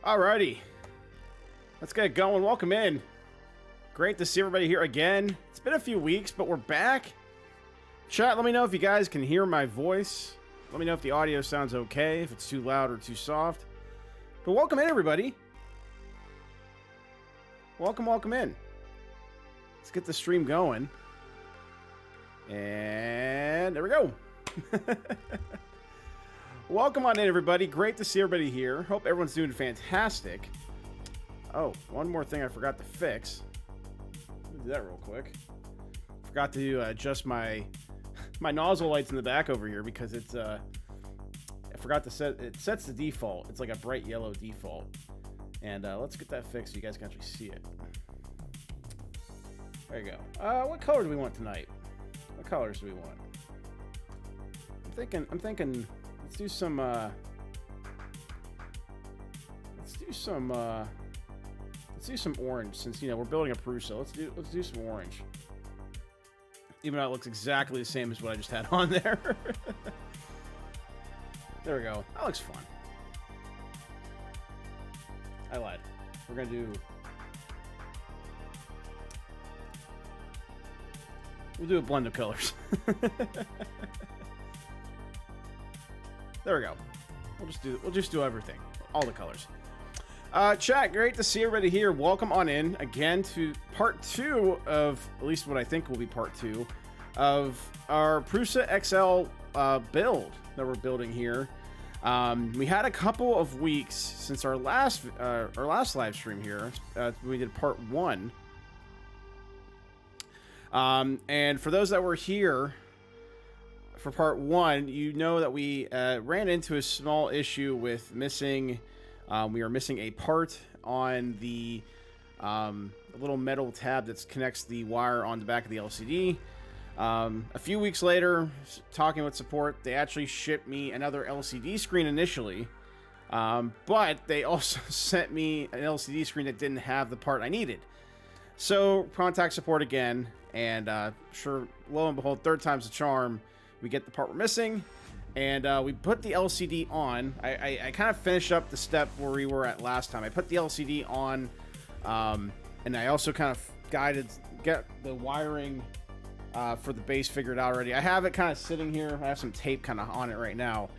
Alrighty, let's get it going. Welcome in. Great to see everybody here again. It's been a few weeks, but we're back. Chat, let me know if you guys can hear my voice. Let me know if the audio sounds okay, if it's too loud or too soft. But welcome in, everybody. Welcome, welcome in. Let's get the stream going. And there we go. Welcome on in, everybody. Great to see everybody here. Hope everyone's doing fantastic. Oh, one more thing I forgot to fix. Let me do that real quick. Forgot to adjust my nozzle lights in the back over here because it's I forgot to set it. Sets the default. It's like a bright yellow default. And let's get that fixed so you guys can actually see it. There you go. What color do we want tonight? What colors do we want? I'm thinking, let's do some orange, since, you know, we're building a Prusa. Let's do some orange. Even though it looks exactly the same as what I just had on there. There we go. That looks fun. I lied. We're gonna do... We'll do a blend of colors. There we go. We'll just do everything. All the colors. Chat, great to see everybody here. Welcome on in again to part 2 of, at least what I think will be part 2 of our Prusa XL build that we're building here. We had a couple of weeks since our last live stream here. We did part 1. And for those that were here for part 1, you know that we ran into a small issue with missing. We are missing a part on the little metal tab that connects the wire on the back of the LCD. A few weeks later, talking with support, they actually shipped me another LCD screen initially, but they also sent me an LCD screen that didn't have the part I needed. So contact support again, and sure, lo and behold, third time's the charm. We get the part we're missing, and we put the LCD on. I kind of finished up the step where we were at last time. I put the LCD on, and I also kind of get the wiring for the base figured out already. I have it kind of sitting here. I have some tape kind of on it right now.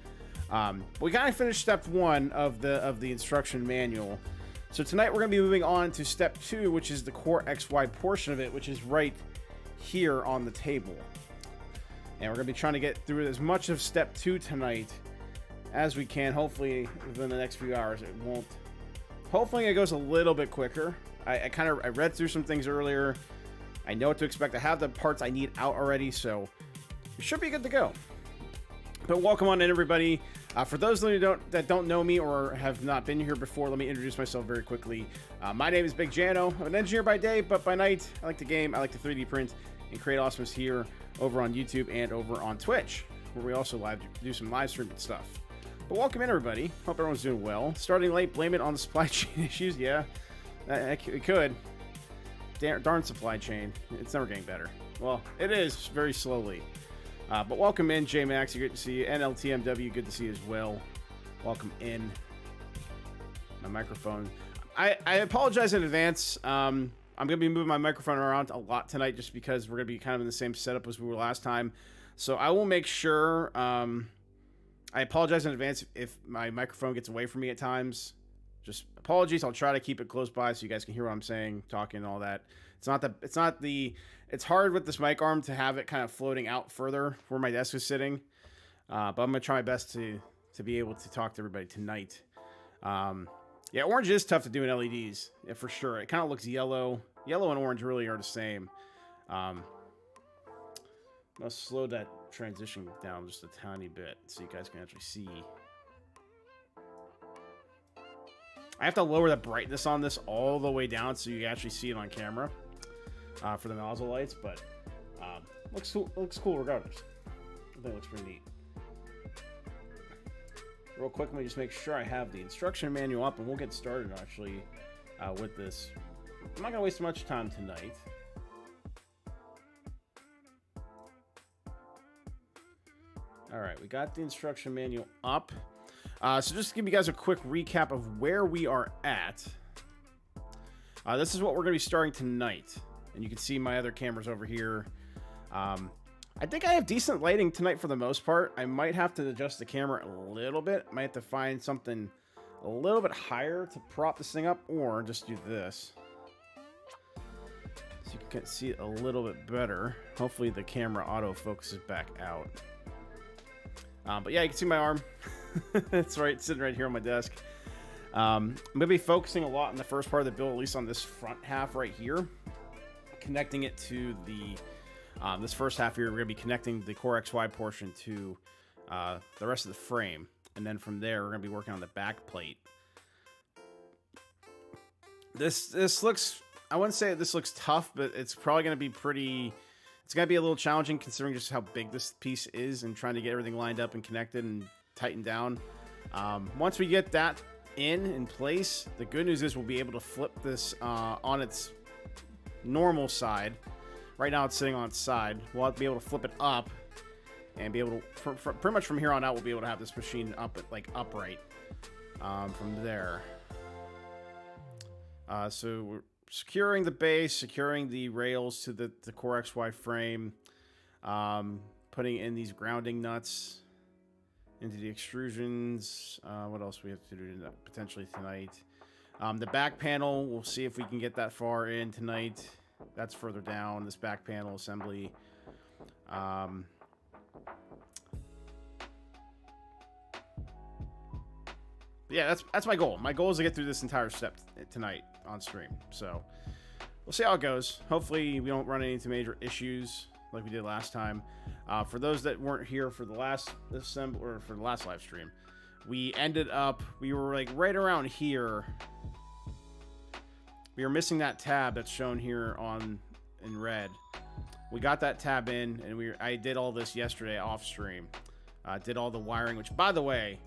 We kind of finished step 1 of the instruction manual. So tonight we're going to be moving on to step 2, which is the Core XY portion of it, which is right here on the table. And we're going to be trying to get through as much of step 2 tonight as we can. Hopefully within the next few hours it won't. Hopefully it goes a little bit quicker. I read through some things earlier. I know what to expect. I have the parts I need out already, so it should be good to go. But welcome on in, everybody. For those of you that don't know me or have not been here before, let me introduce myself very quickly. My name is Big Jano. I'm an engineer by day, but by night, I like to game, I like to 3D print, and create awesomeness here over on YouTube and over on Twitch, where we also do some live streaming stuff. But welcome in, everybody. Hope everyone's doing well. Starting late, blame it on the supply chain issues. Yeah, it could. Darn supply chain. It's never getting better. Well, it is very slowly. But welcome in, J-Max. Good to see you. NLTMW, good to see you as well. Welcome in. My microphone. I apologize in advance. I'm going to be moving my microphone around a lot tonight just because we're going to be kind of in the same setup as we were last time. So I will make sure. I apologize in advance if my microphone gets away from me at times. Just apologies. I'll try to keep it close by so you guys can hear what I'm saying, talking, and all that. It's hard with this mic arm to have it kind of floating out further where my desk is sitting. But I'm going to try my best to be able to talk to everybody tonight. Yeah, orange is tough to do in LEDs, yeah, for sure. It kind of looks yellow. Yellow and orange really are the same. Let's slow that transition down just a tiny bit so you guys can actually see. I have to lower the brightness on this all the way down so you can actually see it on camera for the nozzle lights, but looks cool regardless. I think it looks pretty neat. Real quick, let me just make sure I have the instruction manual up, and we'll get started actually with this. I'm not going to waste much time tonight. Alright, we got the instruction manual up. So just to give you guys a quick recap of where we are at. This is what we're going to be starting tonight. And you can see my other cameras over here. I think I have decent lighting tonight for the most part. I might have to adjust the camera a little bit. Might have to find something a little bit higher to prop this thing up, or just do this. So you can see it a little bit better. Hopefully the camera auto focuses back out. But yeah, you can see my arm. It's right, sitting right here on my desk. I'm going to be focusing a lot on the first part of the build, at least on this front half right here. Connecting it to the... this first half here, we're going to be connecting the Core XY portion to the rest of the frame. And then from there, we're going to be working on the back plate. This looks I wouldn't say this looks tough, but it's probably going to be pretty... It's going to be a little challenging considering just how big this piece is and trying to get everything lined up and connected and tightened down. Once we get that in place, the good news is we'll be able to flip this on its normal side. Right now it's sitting on its side. We'll have to be able to flip it up and be able to, pretty much from here on out, we'll be able to have this machine up at, like, upright from there. So we're securing the base, securing the rails to the Core XY frame, putting in these grounding nuts into the extrusions. What else we have to do potentially tonight? The back panel, we'll see if we can get that far in tonight. That's further down, this back panel assembly. Yeah, that's my goal. My goal is to get through this entire step tonight on stream. So we'll see how it goes. Hopefully we don't run into major issues like we did last time. For those that weren't here for the last for the last live stream, we were like right around here. We were missing that tab that's shown here in red. We got that tab in, and I did all this yesterday off stream. Did all the wiring, which, by the way,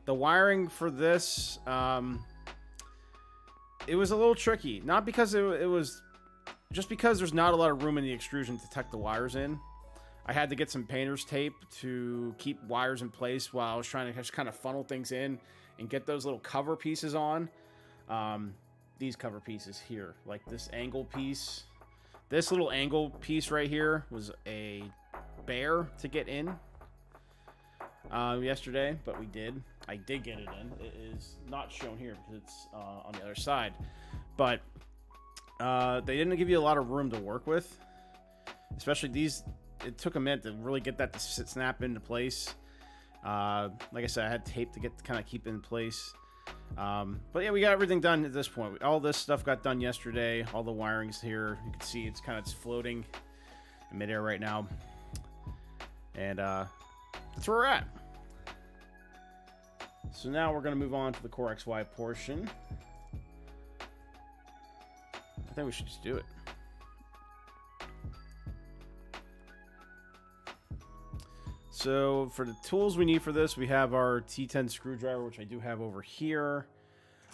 the wiring for this, it was a little tricky. Not because it was, just because there's not a lot of room in the extrusion to tuck the wires in. I had to get some painter's tape to keep wires in place while I was trying to just kind of funnel things in and get those little cover pieces on. These cover pieces here, like this angle piece. This little angle piece right here was a bear to get in yesterday, but I did get it in. It is not shown here because it's on the other side, but they didn't give you a lot of room to work with, especially these. It took a minute to really get that to snap into place. Like I said, I had tape to kind of keep it in place. But yeah, we got everything done at this point. All this stuff got done yesterday. All the wiring's here. You can see it's floating in midair right now. And that's where we're at. So now we're going to move on to the Core XY portion. I think we should just do it. So for the tools we need for this, we have our T10 screwdriver, which I do have over here.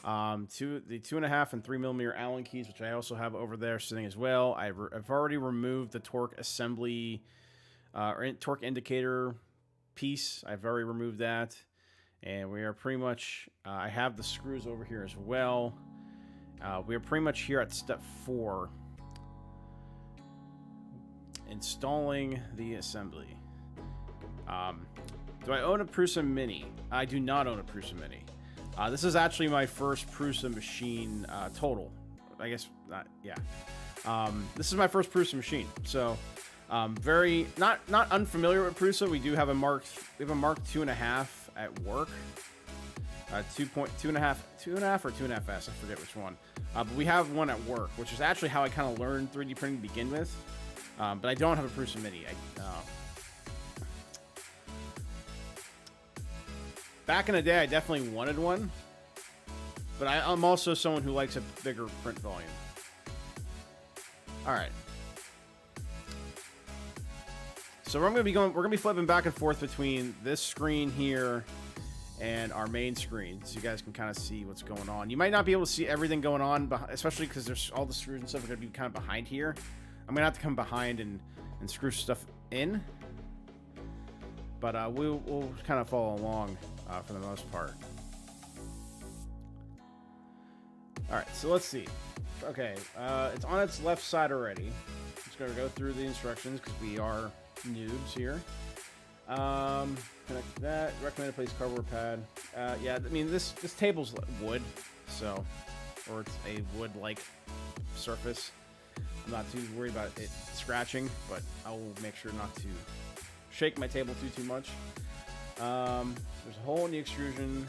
The 2.5 and 3 millimeter Allen keys, which I also have over there sitting as well. I've already removed the torque assembly, torque indicator piece. I've already removed that. And we are pretty much, I have the screws over here as well. We are pretty much here at step 4. Installing the assembly. Do I own a Prusa Mini? I do not own a Prusa Mini. This is actually my first Prusa machine total. I guess not. Yeah. This is my first Prusa machine. So, very not unfamiliar with Prusa. We do have a Mark 2.5 at work. 2.5 or 2.5S. I forget which one. But we have one at work, which is actually how I kind of learned 3D printing to begin with. But I don't have a Prusa Mini. Back in the day, I definitely wanted one, but I'm also someone who likes a bigger print volume. All right. So we're gonna be flipping back and forth between this screen here and our main screen, so you guys can kind of see what's going on. You might not be able to see everything going on, especially because there's all the screws and stuff are gonna be kind of behind here. I'm gonna have to come behind and screw stuff in, but we'll kind of follow along. For the most part. Alright, so let's see. Okay, it's on its left side already. Just gonna go through the instructions because we are noobs here. Connect that. Recommended place cardboard pad. Yeah, I mean this table's wood, so, or it's a wood-like surface. I'm not too worried about it scratching, but I will make sure not to shake my table too much. There's a hole in the extrusion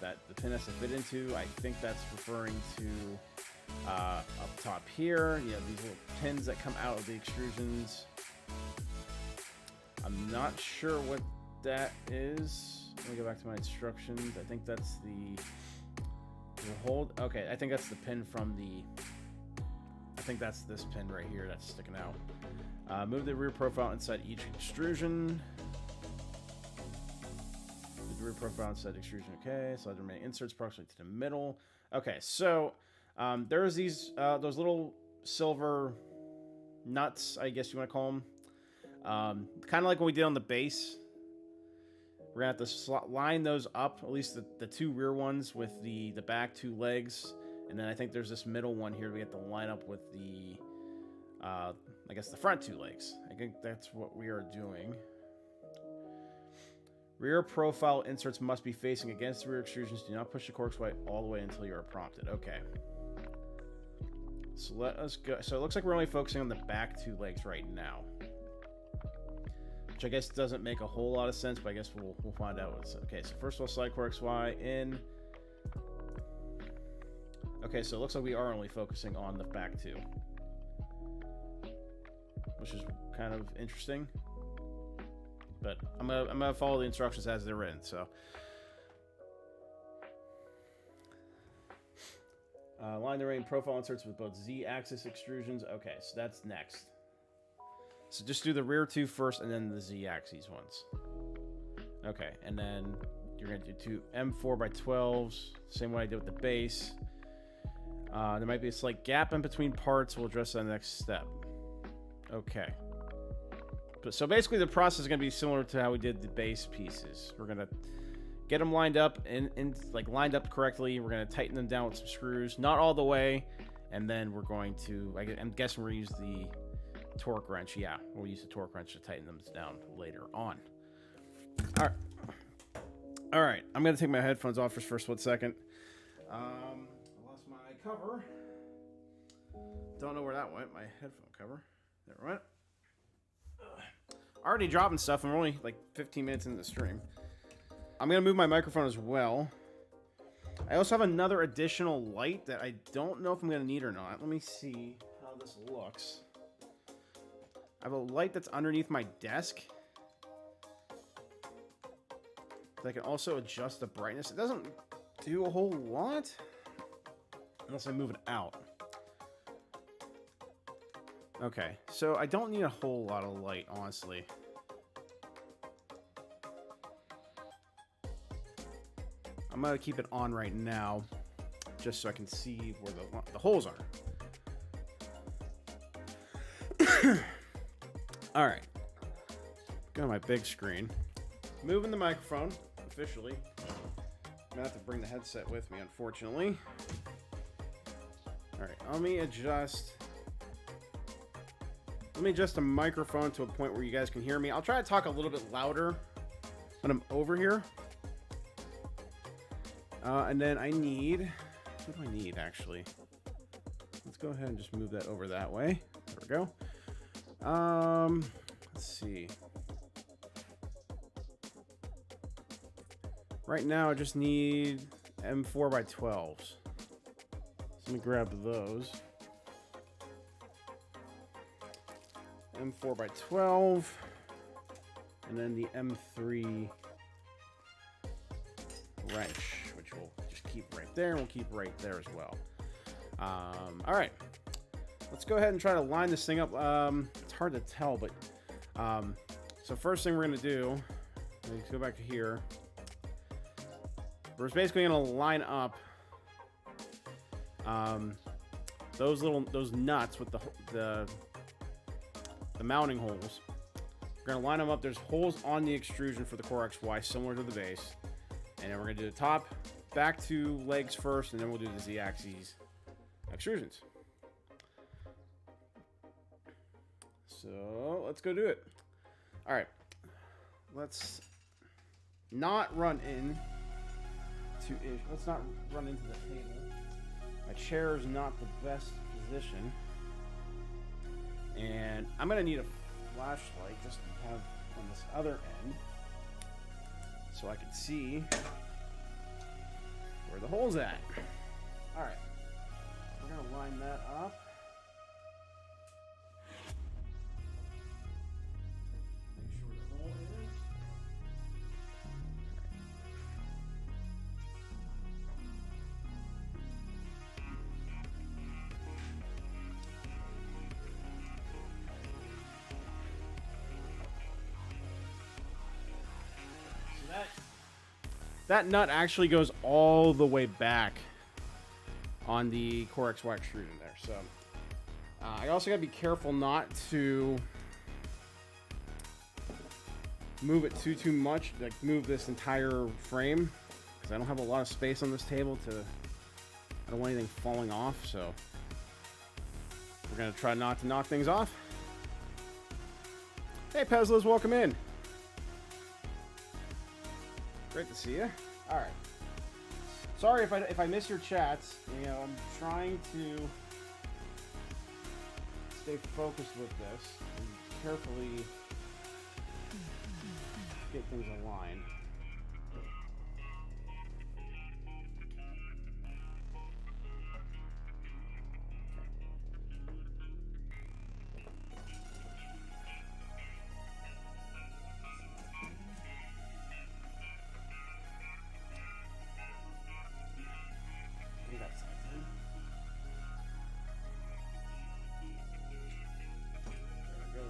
that the pin has to fit into. I think that's referring to up top here. You have these little pins that come out of the extrusions. I'm not sure what that is. Let me go back to my instructions. I think that's the hold. Okay, I think that's the pin from the I think that's this pin right here that's sticking out. Move the rear profile inside each extrusion. Move the rear profile inside extrusion. Okay, slide the remaining inserts approximately to the middle. Okay, so there's these those little silver nuts, I guess you want to call them. Kind of like what we did on the base. We're going to have to line those up, at least the two rear ones with the back two legs. And then I think there's this middle one here we have to line up with the, I guess, the front two legs. I think that's what we are doing. Rear profile inserts must be facing against the rear extrusions. Do not push the corkscrew all the way until you are prompted. Okay. So let us go. So it looks like we're only focusing on the back two legs right now. Which I guess doesn't make a whole lot of sense, but I guess we'll find out what it's. Okay, so first of all, slide corkscrew in. Okay, so it looks like we are only focusing on the back two. Which is kind of interesting. But I'm gonna follow the instructions as they're written, so. Line the ring profile inserts with both Z-axis extrusions. Okay, so that's next. So just do the rear two first and then the Z-axis ones. Okay, and then you're going to do two M4x12s, same way I did with the base. There might be a slight gap in between parts. We'll address that in the next step. Okay. So basically the process is going to be similar to how we did the base pieces. We're going to get them lined up and like lined up correctly. We're going to tighten them down with some screws, not all the way, and then we're going to, I'm guessing we're going to use the torque wrench. Yeah, we'll use the torque wrench to tighten them down later on. All right. I'm going to take my headphones off for first 1 second. I lost my cover. Don't know where that went, my headphone cover. There it went. Already dropping stuff, and we're only like 15 minutes into the stream. I'm going to move my microphone as well. I also have another additional light that I don't know if I'm going to need or not. Let me see how this looks. I have a light that's underneath my desk. I can also adjust the brightness. It doesn't do a whole lot. Unless I move it out. Okay, so I don't need a whole lot of light, honestly. I'm going to keep it on right now, just so I can see where the holes are. All right. Go to my big screen. Moving the microphone, officially. I'm going to have to bring the headset with me, unfortunately. All right, let me adjust the microphone to a point where you guys can hear me. I'll try to talk a little bit louder when I'm over here. And then I need, what do I need actually? Let's go ahead and just move that over that way. There we go. Let's see. Right now I just need M4x12s. So let me grab those. M4x12. And then the M3 wrench, which we'll just keep right there, and we'll keep right there as well. All right, let's go ahead and try to line this thing up. It's hard to tell, but so first thing we're gonna do, let's go back to here. We're basically gonna line up those nuts with the mounting holes. We're gonna line them up. There's holes on the extrusion for the core XY, similar to the base. And then we're going to do the top, back two legs first, and then we'll do the Z-axis extrusions. So let's go do it. All right. Let's not run let's not run into the table. My chair is not the best position. And I'm going to need a flashlight just to have on this other end, so I can see where the hole's at. All right, we're gonna line that up. Make sure the hole is. that nut actually goes all the way back on the Core XY extrusion there. So I also got to be careful not to move it too much, like move this entire frame, because I don't have a lot of space on this table to, I don't want anything falling off, so we're going to try not to knock things off. Hey Pezlas, welcome in. Great to see you. All right. Sorry if I miss your chats. You know, I'm trying to stay focused with this and carefully get things aligned.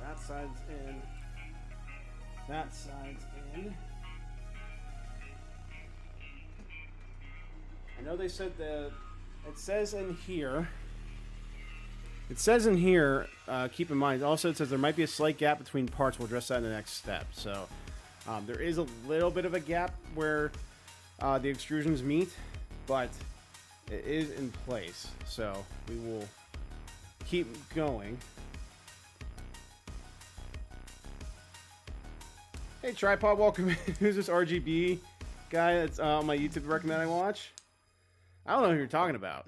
That side's in. That side's in. I know they said that it says in here. It says in here, keep in mind, also it says there might be a slight gap between parts. We'll address that in the next step. So there is a little bit of a gap where the extrusions meet, but it is in place. So we will keep going. Hey Tripod, welcome in. Who's this RGB guy that's on my YouTube recommend I watch? I don't know who you're talking about.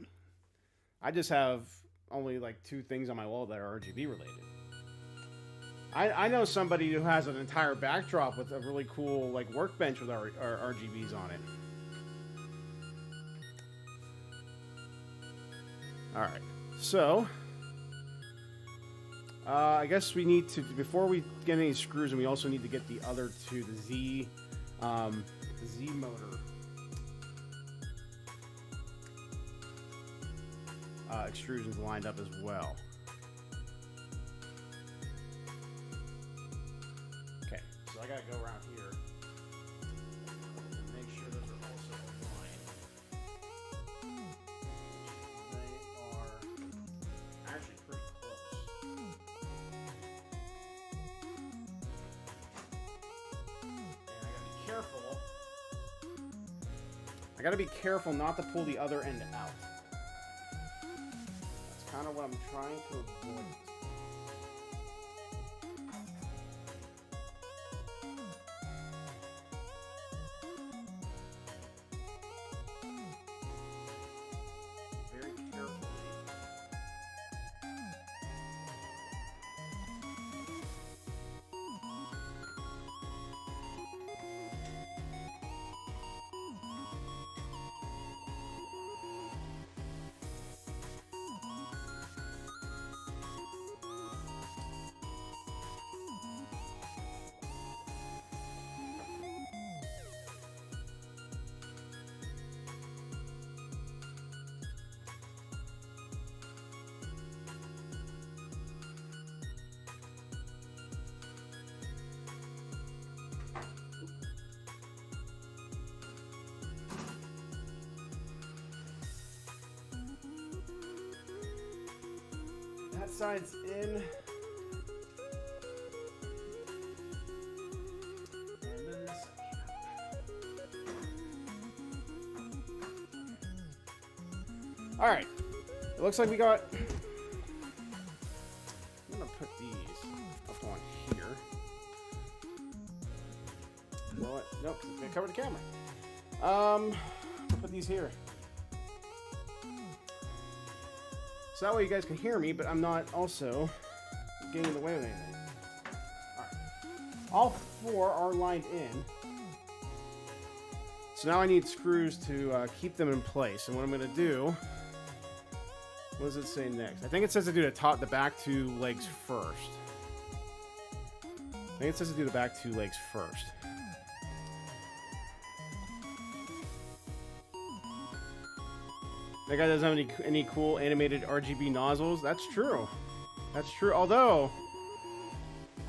I just have only like 2 things on my wall that are RGB related. I know somebody who has an entire backdrop with a really cool like workbench with our RGBs on it. Alright, so I guess we need to, before we get any screws, and we also need to get the other 2, the Z motor extrusions lined up as well. Okay, so I gotta go around here and make sure those are also aligned. They are actually pretty close. I gotta be careful not to pull the other end out. That's kind of what I'm trying to avoid. Very carefully. That side's in. And then this. All right. It looks like we got. I'm gonna put these up on here. Well, nope, it's gonna cover the camera. Put these here. So that way you guys can hear me, but I'm not also getting in the way of anything. Alright. All 4 are lined in. So now I need screws to keep them in place. And what I'm going to do... What does it say next? I think it says to do the back 2 legs first. I think it says to do the back 2 legs first. That guy doesn't have any cool animated RGB nozzles. That's true. That's true. Although,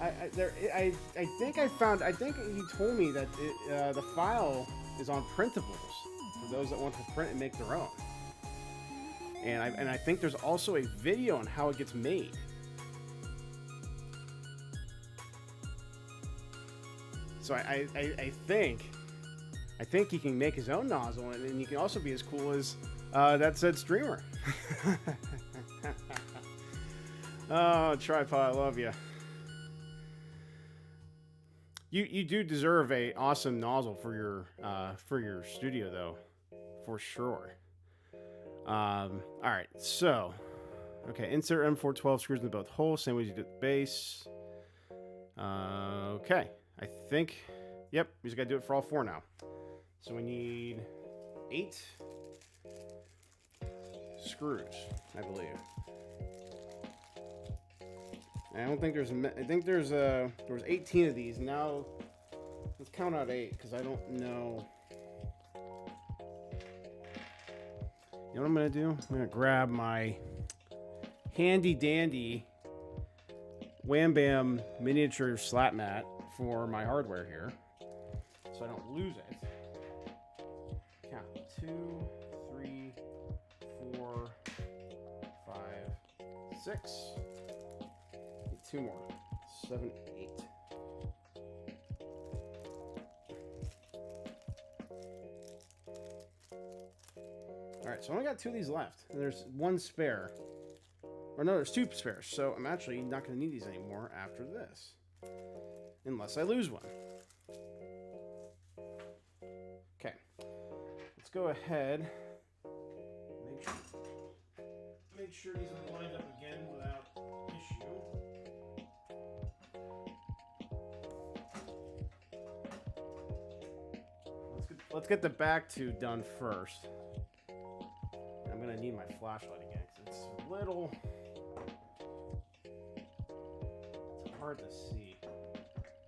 I think he told me that the file is on printables for those that want to print and make their own. And I think there's also a video on how it gets made. So I think he can make his own nozzle, and he can also be as cool as that said streamer. Oh, Tripod, I love you. You do deserve a awesome nozzle for your studio, though, for sure. All right, so okay, insert M412 screws in both holes, same way you do the base. Okay, I think, yep, we just gotta do it for all 4 now. So we need 8 screws, I believe. I don't think there's. I think there was 18 of these. Now let's count out 8 because I don't know. You know what I'm gonna do? I'm gonna grab my handy dandy Wham Bam miniature slat mat for my hardware here, so I don't lose it. Count 2, 3, 4, 5, 6. 2 more. 7, 8. Alright, so I only got 2 of these left. And there's 1 spare. Or no, there's 2 spares. So I'm actually not going to need these anymore after this. Unless I lose one. Okay. Let's go ahead. Make sure these are lined up again without issue. Let's get the back 2 done first. I'm gonna need my flashlight again because it's a little hard to see.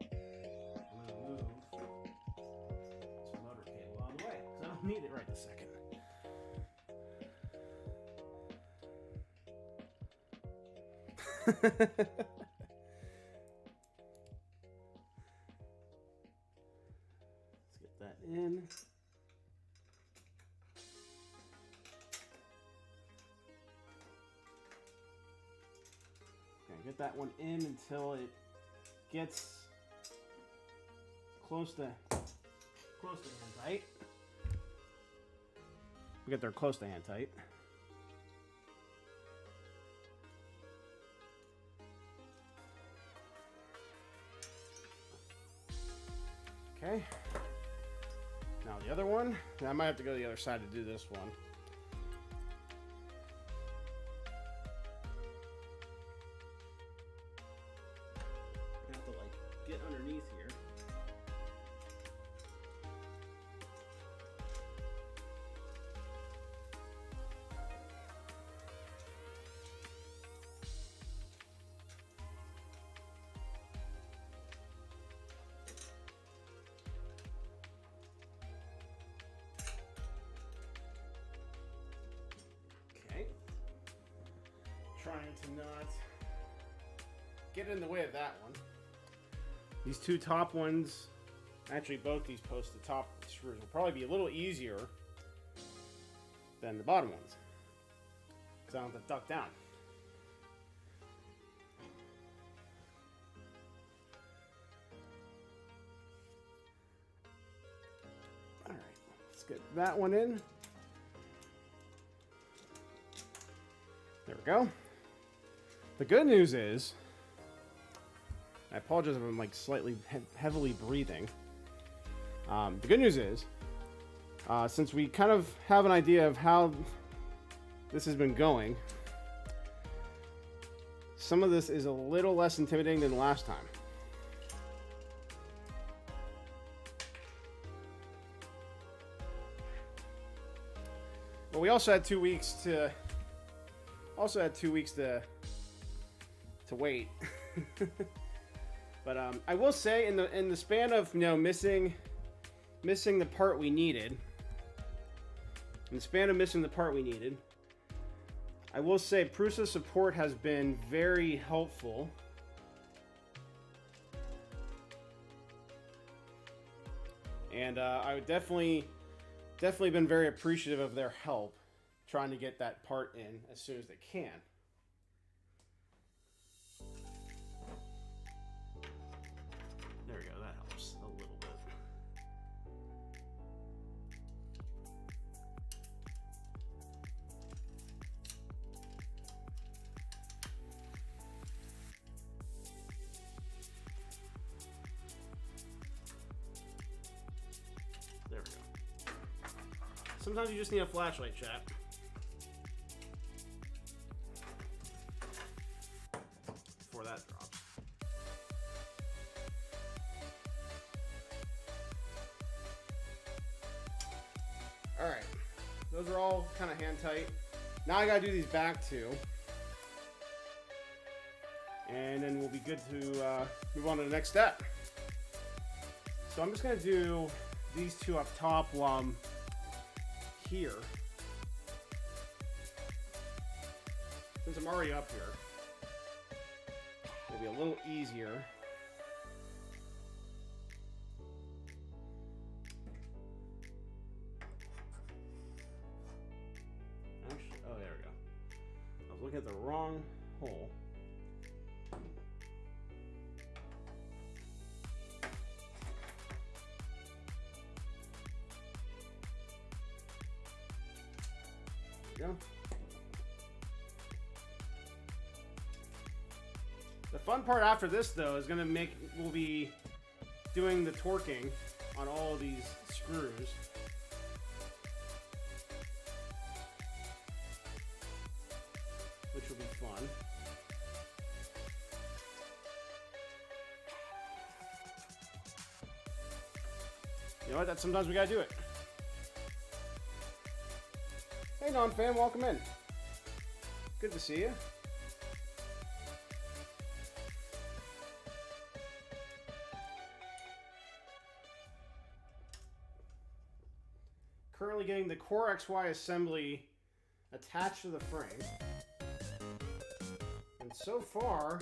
I'm gonna move some motor cable out of the way because I don't need it right this second. Let's get that in. Okay, get that one in until it gets close to hand tight. We get there close to hand tight. Okay. Now the other one. I might have to go to the other side to do this one. I have to like get underneath here. Trying to not get in the way of that one. These 2 top ones, actually both these posts, the top screws, will probably be a little easier than the bottom ones. Because I don't have to duck down. Alright, let's get that one in. There we go. The good news is, I apologize if I'm like slightly heavily breathing. The good news is, since we kind of have an idea of how this has been going, some of this is a little less intimidating than last time. But we also had 2 weeks to wait. But I will say in the span of missing the part we needed, I will say Prusa support has been very helpful. And I would definitely been very appreciative of their help trying to get that part in as soon as they can. There we go, that helps a little bit. There we go. Sometimes you just need a flashlight, chat. Before that drops. Alright. Those are all kind of hand tight. Now I gotta do these back two. And then we'll be good to move on to the next step. So I'm just gonna do these two up top while I'm here. Since I'm already up here, it'll be a little easier. Actually, oh, there we go. I was looking at the wrong hole. There we go. The fun part after this, though, is we'll be doing the torquing on all of these screws. Which will be fun. You know what? Sometimes we gotta do it. Hey, non-fan, welcome in. Good to see you. Currently getting the Core XY assembly attached to the frame. And so far,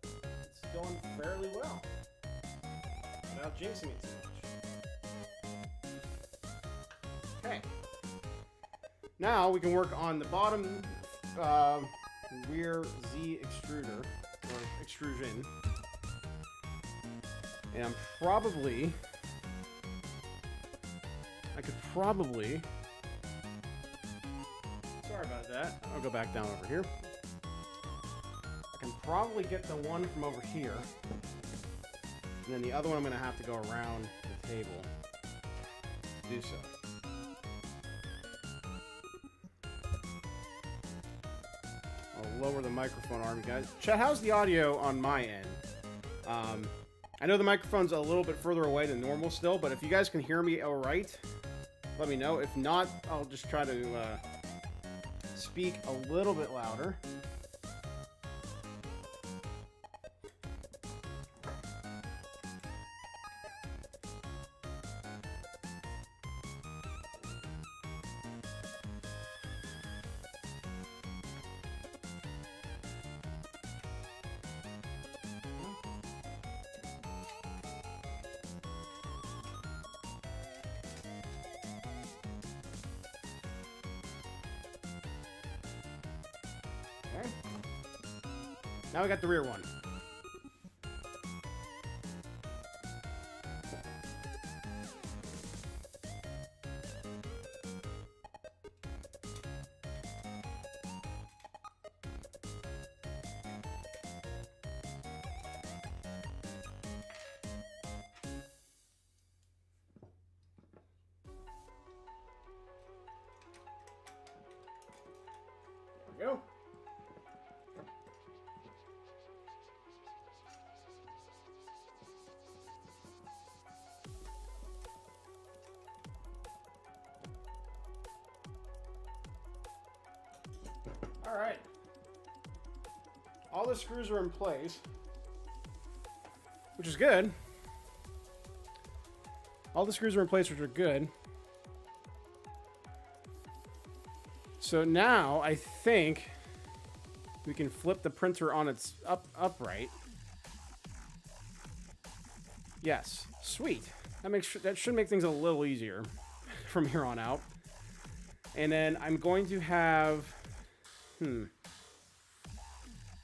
it's going fairly well. Without jinxing it too much. Okay. Now we can work on the bottom rear Z extruder, or extrusion. And I could probably, sorry about that, I'll go back down over here. I can probably get the one from over here, and then the other one I'm going to have to go around the table to do so. I'll lower the microphone arm, guys. Chat, how's the audio on my end? I know the microphone's a little bit further away than normal still, but if you guys can hear me all right, let me know. If not, I'll just try to speak a little bit louder. Okay. Now we got the rear one. There we go. All right. All the screws are in place, which is good. All the screws are in place, which are good. So now I think we can flip the printer on its upright. Yes, sweet. That should make things a little easier from here on out. And then I'm going to have, it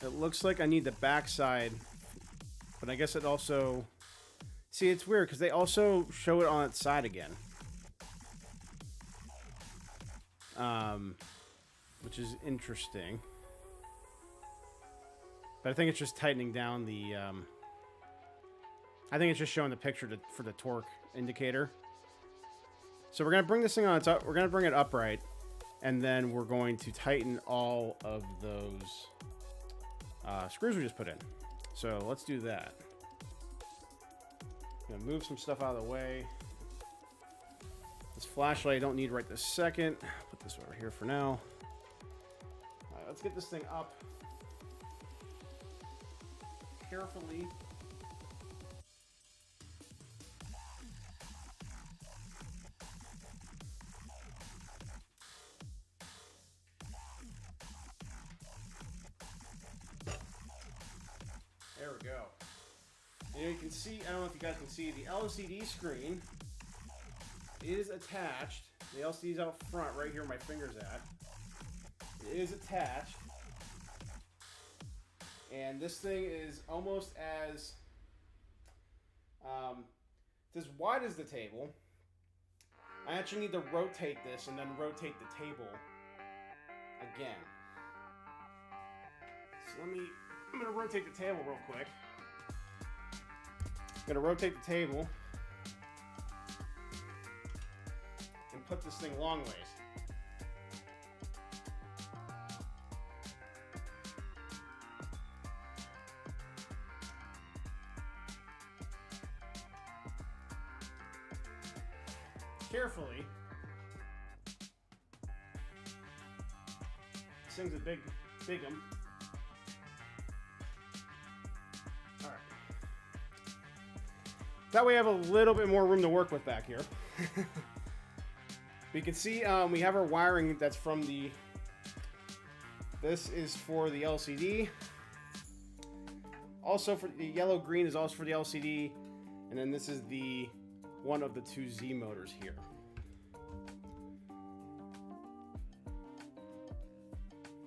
looks like I need the backside, but I guess it also, see, it's weird because they also show it on its side again. Which is interesting. But I think it's just tightening down the, I think it's just showing the picture for the torque indicator. So we're going to bring this thing on its up. We're going to bring it upright. And then we're going to tighten all of those screws we just put in. So let's do that. I'm going to move some stuff out of the way. This flashlight I don't need right this second. Put this over here for now. All right, let's get this thing up carefully. There we go. And you can see, I don't know if you guys can see, the LCD screen is attached. The LCD's out front, right here where my finger's at. It is attached. And this thing is almost as it's as wide as the table. I actually need to rotate this and then rotate the table again. So I'm going to rotate the table real quick. I'm going to rotate the table and put this thing long ways. Carefully. This thing's a big one. All right. That way I have a little bit more room to work with back here. You can see we have our wiring that's from the, this is for the LCD. Also for the yellow green is also for the LCD. And then this is the one of the two Z motors here.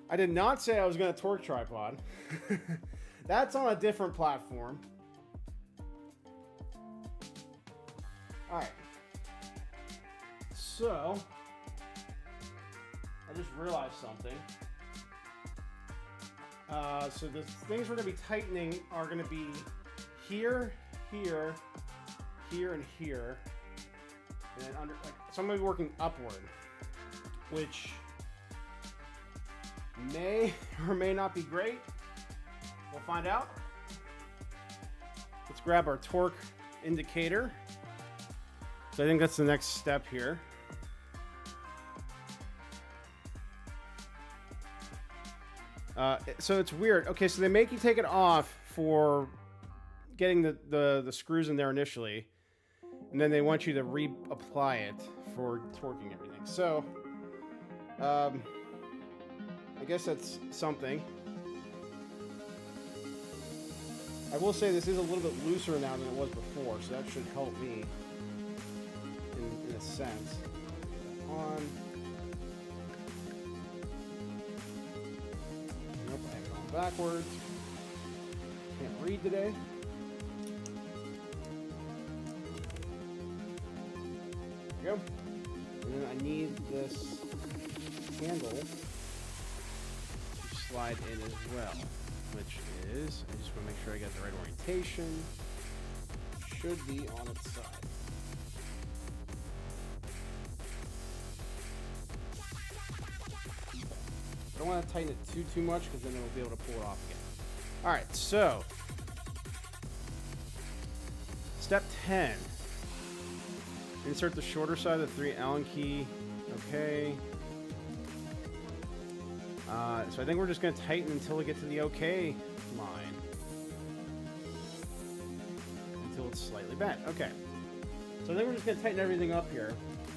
I did not say I was going to torque tripod. That's on a different platform. All right. So, I just realized something. So the things we're going to be tightening are going to be here, here, here, and here. And then under, like, so I'm going to be working upward, which may or may not be great. We'll find out. Let's grab our torque indicator. So I think that's the next step here. So it's weird. Okay, so they make you take it off for getting the screws in there initially, and then they want you to reapply it for torquing everything. So I guess that's something. I will say this is a little bit looser now than it was before, so that should help me in a sense. On. Nope, I have it on backwards. Can't read today. There we go. And then I need this handle to slide in as well, which is, I just want to make sure I got the right orientation. Should be on its side. I don't want to tighten it too much because then it'll be able to pull it off again. All right, so step 10. Insert the shorter side of the 3 Allen key. Okay. So I think we're just going to tighten until we get to the OK line. Until it's slightly bent. Okay. So I think we're just going to tighten everything up here.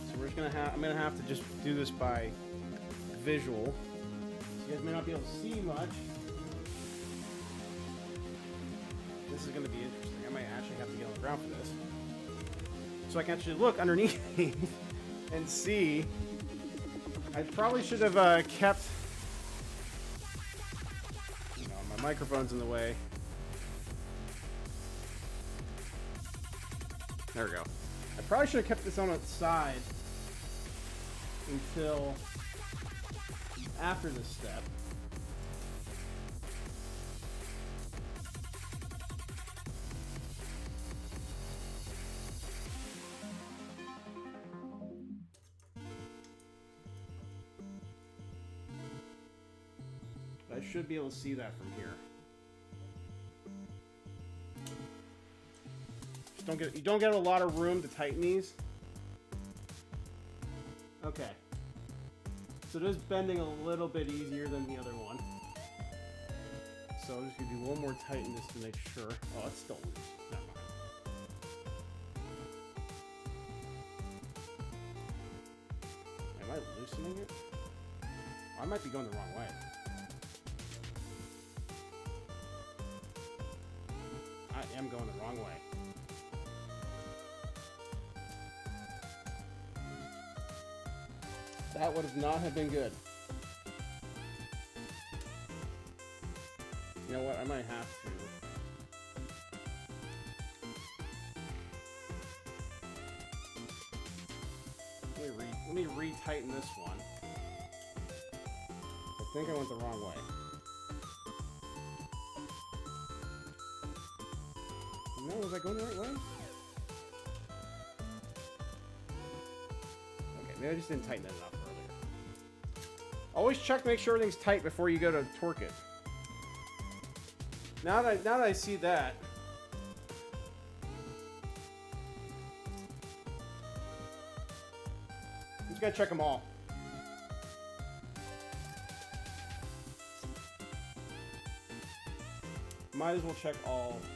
So we're just going to have, I'm going to have to just do this by visual. So you guys may not be able to see much. this is going to be interesting. I might actually have to get on the ground for this. So I can actually look underneath and see. I probably should have kept... my microphone's in the way. There we go. I probably should have kept this on its side until after this step. I should be able to see that from here. You don't get a lot of room to tighten these. Okay. So it is bending a little bit easier than the other one. So I'm just gonna do one more tighten this to make sure. Oh, it's still loose. Never mind. Am I loosening it? I might be going the wrong way. I am going the wrong way. That would have not have been good. You know what? I might have to. Let me re-tighten this one. I think I went the wrong way. No, was I going the right way? Okay, maybe I just didn't tighten it enough earlier. Always check to make sure everything's tight before you go to torque it. Now that I see that, I'm just gonna check them all. Might as well check all of these.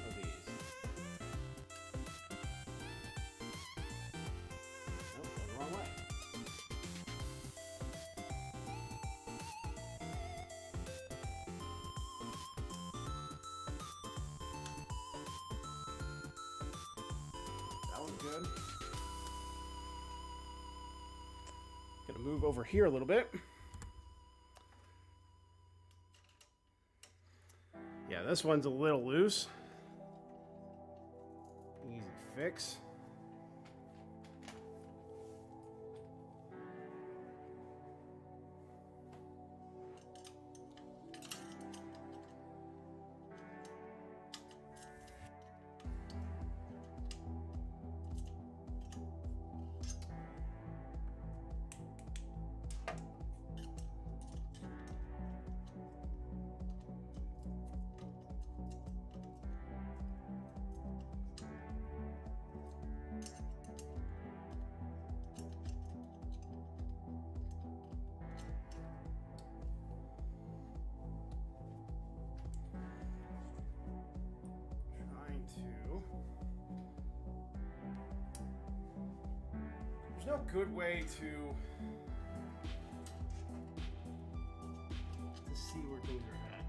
Nope, going the wrong way. That one's good. Gonna move over here a little bit. Yeah, this one's a little loose. Easy fix. There's no good way to see where things are at.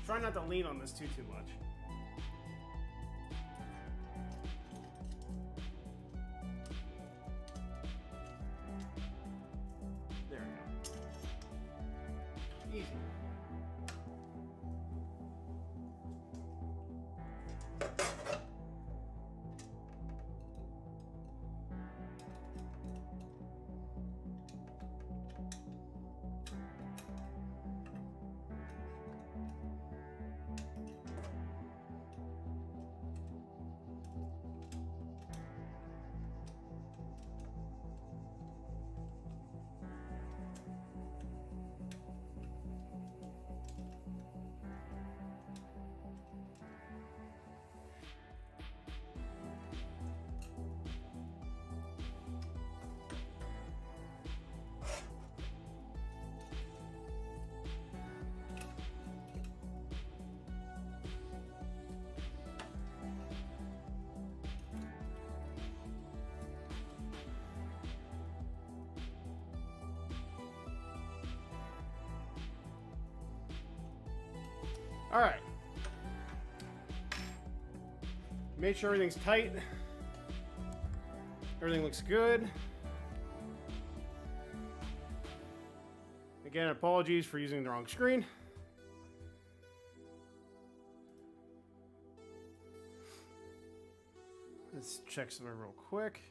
Try not to lean on this too much. There we go. Easy. All right. Make sure everything's tight. Everything looks good. Again, apologies for using the wrong screen. Let's check something real quick.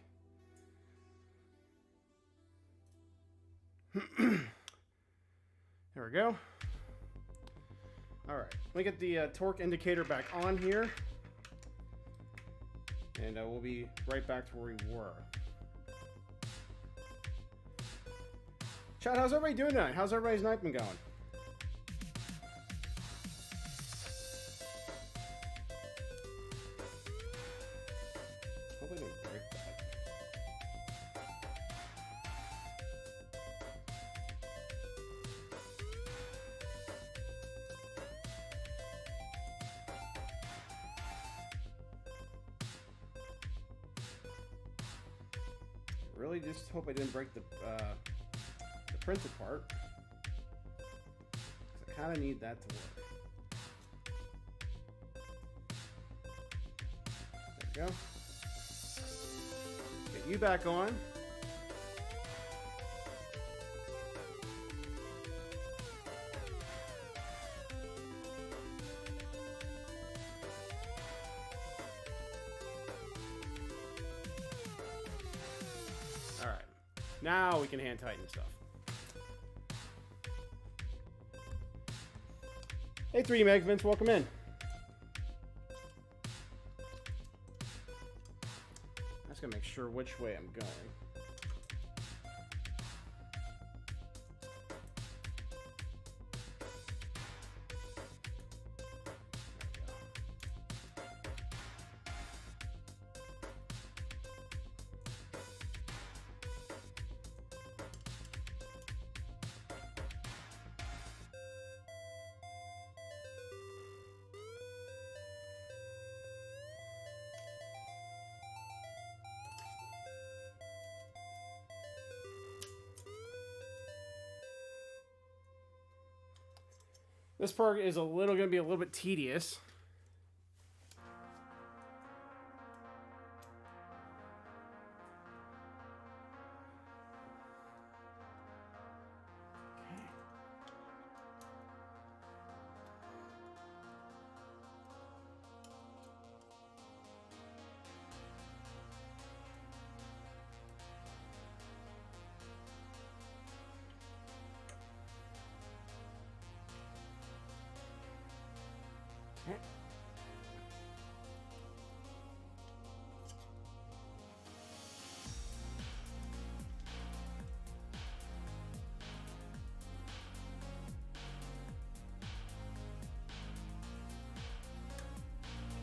There we go. All right, let me get the torque indicator back on here. And we'll be right back to where we were. Chat, how's everybody doing tonight? How's everybody's night been going? Hope I didn't break that. Really just hope I didn't break the printed part. I kind of need that to work. There we go. Get you back on. All right. Now we can hand tighten stuff. Hey, 3D Meg Vince, welcome in. I'm just gonna make sure which way I'm going. This part is going to be a little bit tedious.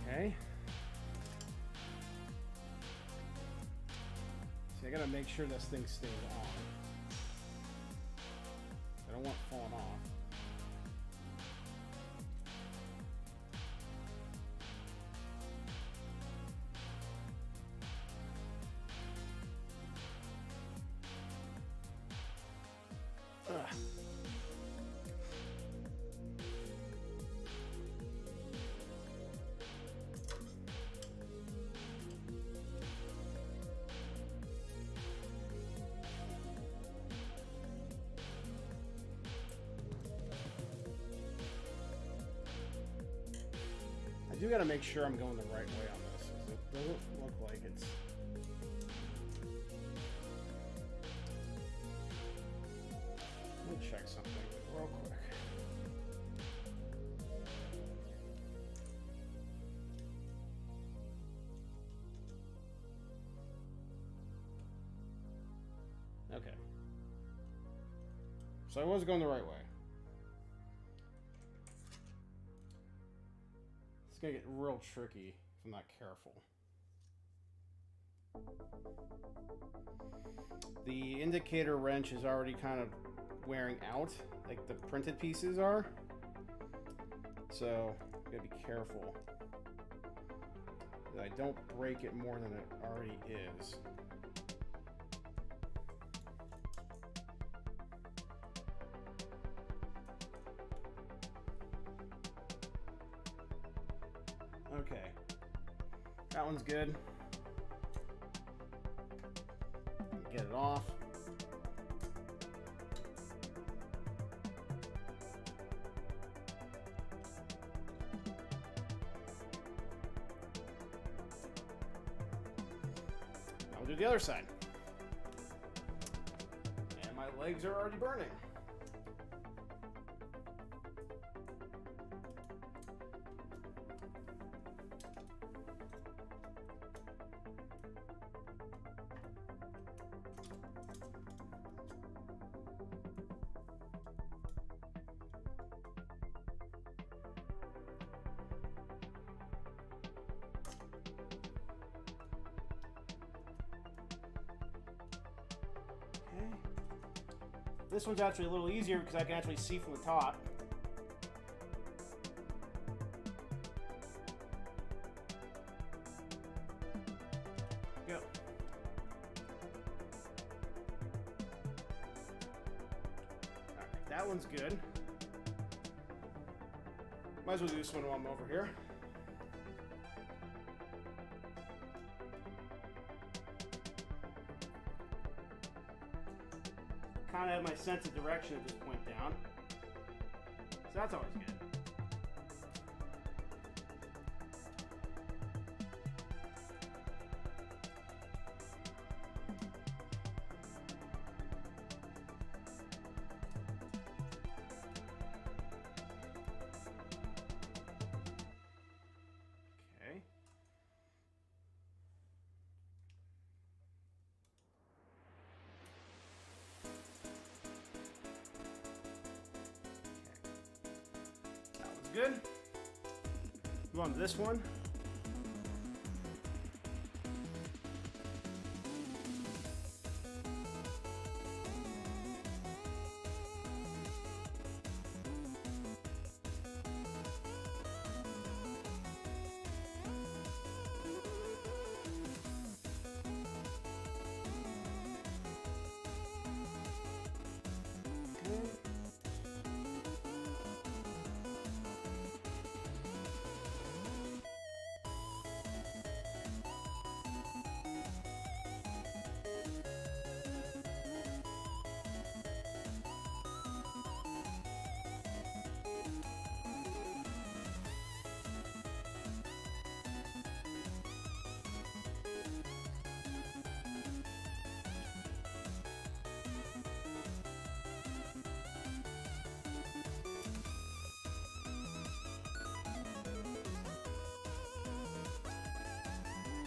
Okay. See, I gotta make sure this thing stays on. I don't want it falling off. Ugh. I do gotta make sure I'm going the right way on this. It doesn't look like it's... Let me check something real quick. Okay. So I was going the right way. It's gonna get real tricky if I'm not careful. The indicator wrench is already kind of wearing out, like the printed pieces are. So, gotta be careful that I don't break it more than it already is. That one's good. Get it off. Now we'll do the other side. And my legs are already burning. This one's actually a little easier because I can actually see from the top. Go. Alright, that one's good. Might as well do this one while I'm over here. Kind of have my sense of direction at this point down. So that's always good. Okay. Good. Move on to this one.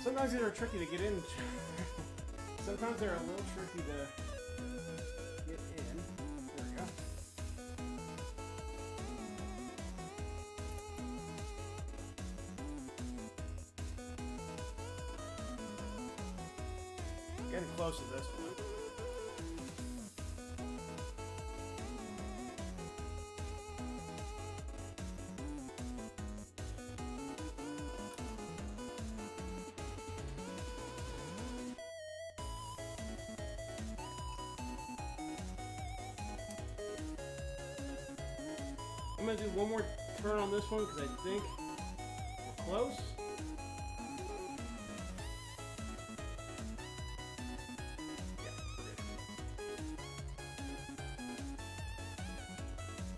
Sometimes they're tricky to get in. Sometimes they're a little tricky to get in. There we go. Getting close to this one. I'm going to do one more turn on this one because I think we're close.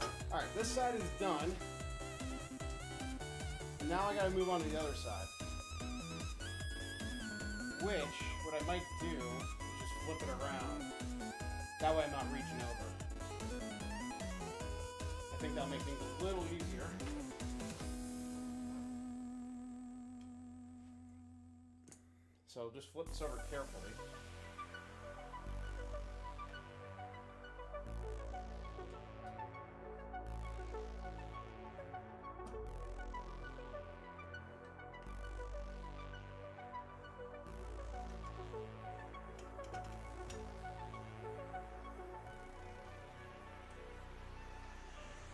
Yeah, alright, this side is done. And now I got to move on to the other side. Which, what I might do is just flip it around. That way I'm not reaching over. I think that'll make things a little easier. So just flip this over carefully.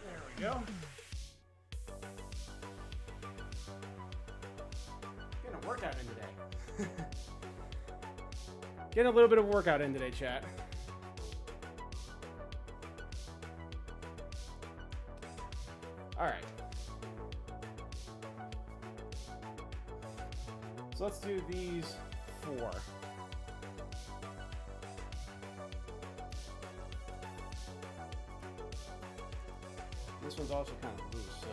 There we go. Getting a workout in today. Getting a little bit of workout in today, chat. All right. So let's do these 4. This one's also kind of loose, so.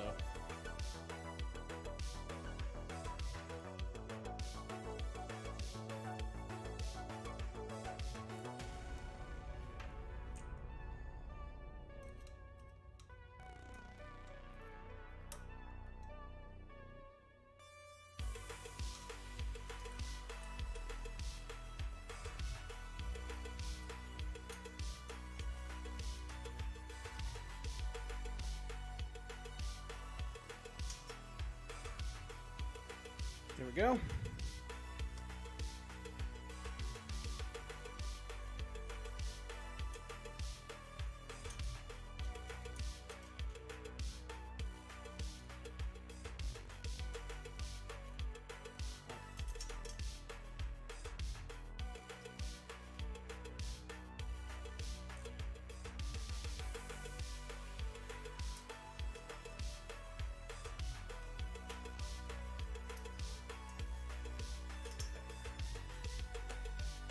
There we go.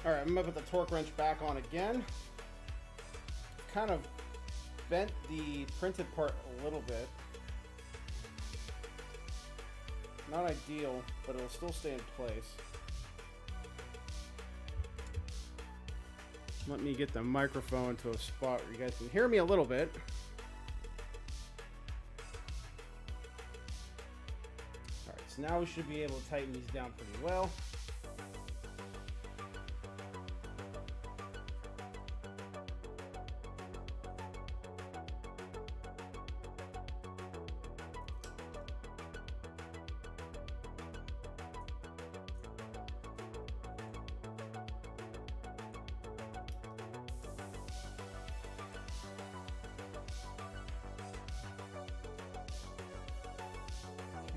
All right, I'm gonna put the torque wrench back on again. Kind of bent the printed part a little bit. Not ideal, but it'll still stay in place. Let me get the microphone to a spot where you guys can hear me a little bit. All right, so now we should be able to tighten these down pretty well.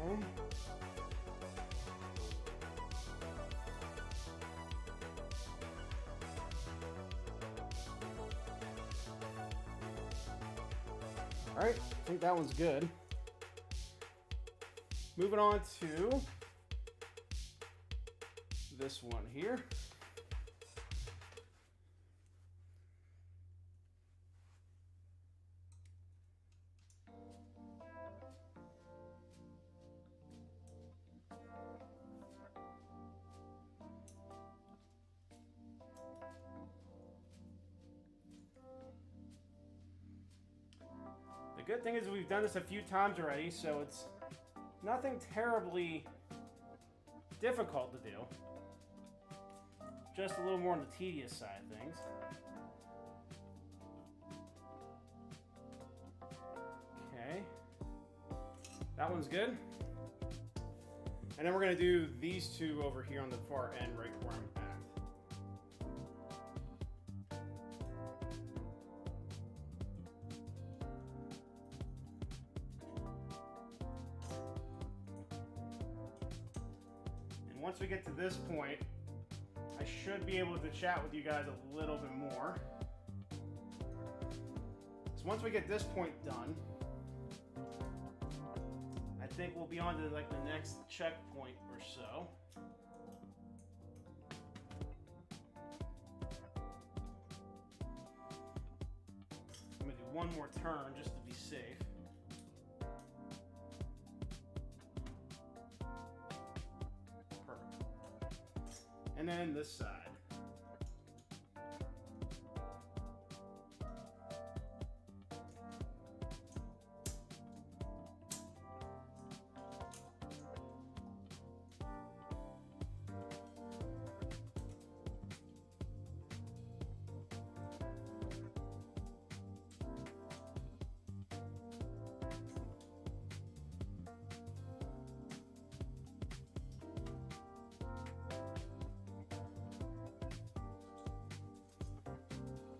Okay. All right, I think that one's good. Moving on to this one here. The good thing is we've done this a few times already, so it's nothing terribly difficult to do. Just a little more on the tedious side of things. Okay. That one's good. And then we're going to do these two over here on the far end, right where I'm at. Once we get to this point, I should be able to chat with you guys a little bit more. So once we get this point done, I think we'll be on to like the next checkpoint or so. I'm gonna do one more turn just to be safe. And then this side.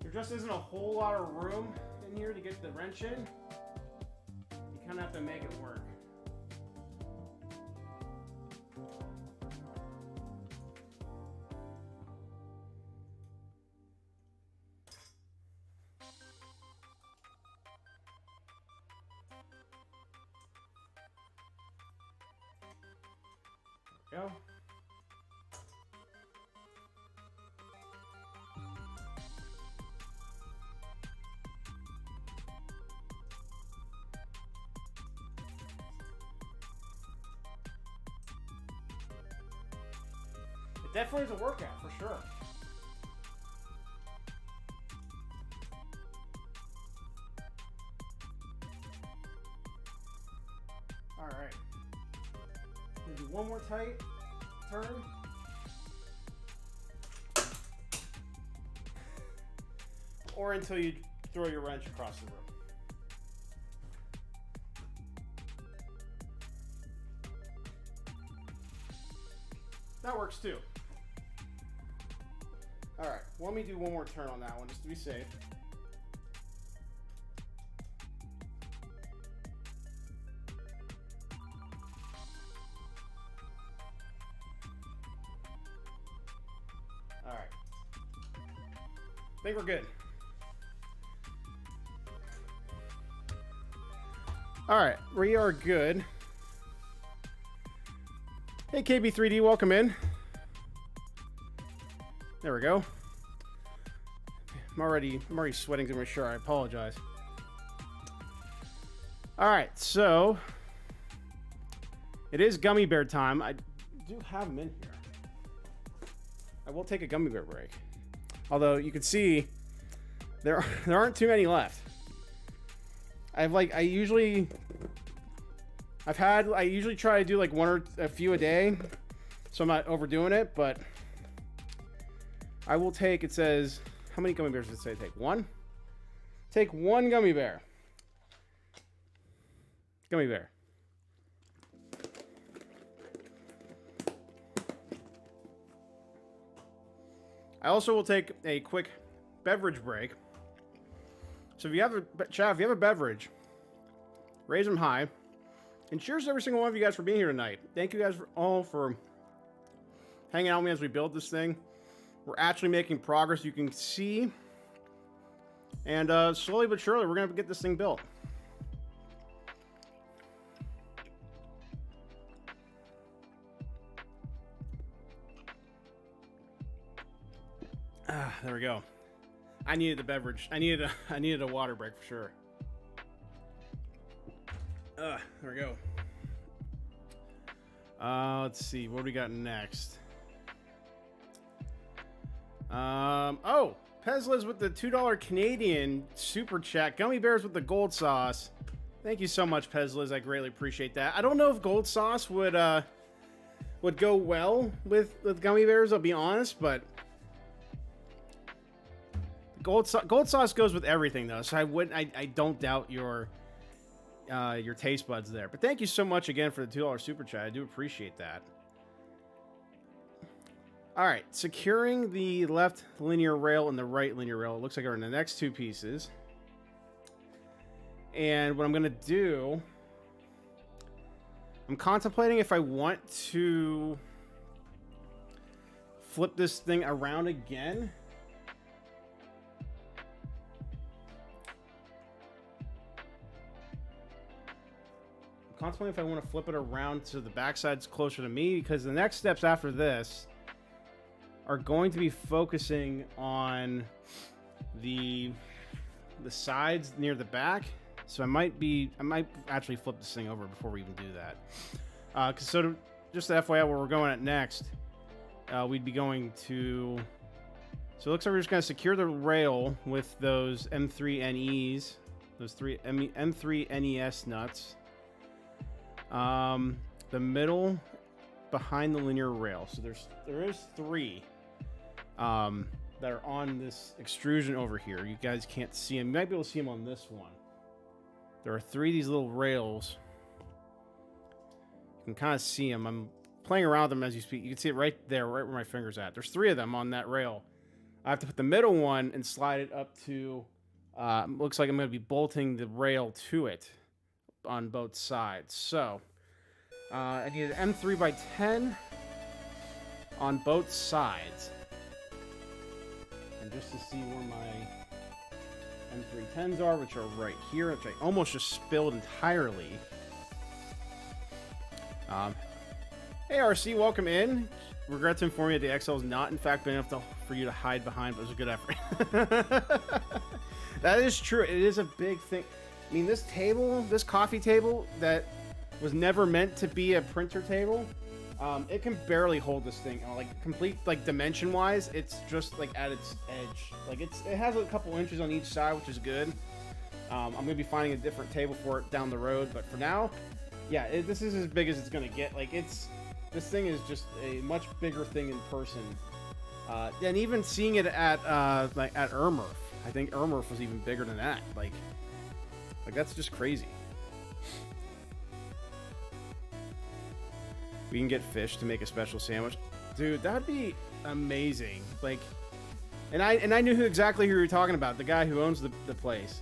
There just isn't a whole lot of room in here to get the wrench in. You kind of have to make it work. There we go. definitely is a workout for sure. All right. Gonna do one more tight turn. Or until you throw your wrench across the room. That works too. All right, well, let me do one more turn on that one just to be safe. All right, I think we're good. All right, we are good. Hey, KB3D, welcome in. There we go. I'm already sweating through my shirt. I apologize. All right, so it is gummy bear time. I do have them in here. I will take a gummy bear break. Although you can see there aren't too many left. I usually try to do like one or a few a day, so I'm not overdoing it, but I will take, it says, how many gummy bears does it say take? One? Take one gummy bear. Gummy bear. I also will take a quick beverage break. So if you have a beverage, raise them high. And cheers to every single one of you guys for being here tonight. Thank you guys all for hanging out with me as we build this thing. We're actually making progress, you can see. And slowly but surely, we're going to get this thing built. There we go. I needed the beverage. I needed a water break for sure. There we go. Let's see. What do we got next? Oh, Pezla's with the $2 Canadian super chat. Gummy bears with the gold sauce. Thank you so much, Pezla's. I greatly appreciate that. I don't know if gold sauce would go well with gummy bears, I'll be honest, but gold sauce goes with everything though, so I don't doubt your taste buds there. But thank you so much again for the $2 super chat. I do appreciate that. All right, securing the left linear rail and the right linear rail. It looks like are in the next two pieces. And what I'm going to do, I'm contemplating if I want to flip this thing around again. Contemplating if I want to flip it around so the backside's closer to me, because the next steps after this are going to be focusing on the sides near the back. So I might actually flip this thing over before we even do that. Just the FYI, where we're going at next, we'd be going to. So it looks like we're just going to secure the rail with those M3NEs, those three M3 NES nuts. The middle behind the linear rail. So there is three that are on this extrusion over here. You guys can't see them. You might be able to see them on this one. There are three of these little rails. You can kind of see them. I'm playing around with them as you speak. You can see it right there, right where my finger's at. There's three of them on that rail. I have to put the middle one and slide it up to, looks like I'm going to be bolting the rail to it on both sides. So, I need an M3 by 10 on both sides. And just to see where my M310s are, which are right here, which I almost just spilled entirely. Hey RC, welcome in. Regret to inform you that the XL is not in fact big enough for you to hide behind, but it was a good effort. That is true. It is a big thing. I mean, this coffee table that was never meant to be a printer table, It can barely hold this thing. Like complete, like dimension wise, it's just like at its edge. Like it has a couple inches on each side, which is good. I'm gonna be finding a different table for it down the road, but for now, yeah, this is as big as it's gonna get. Like this thing is just a much bigger thing in person. And even seeing it at like at Irmurf, I think Irmurf was even bigger than that. Like that's just crazy. We can get fish to make a special sandwich, dude. That'd be amazing. Like, and I knew exactly who you were talking about. The guy who owns the place.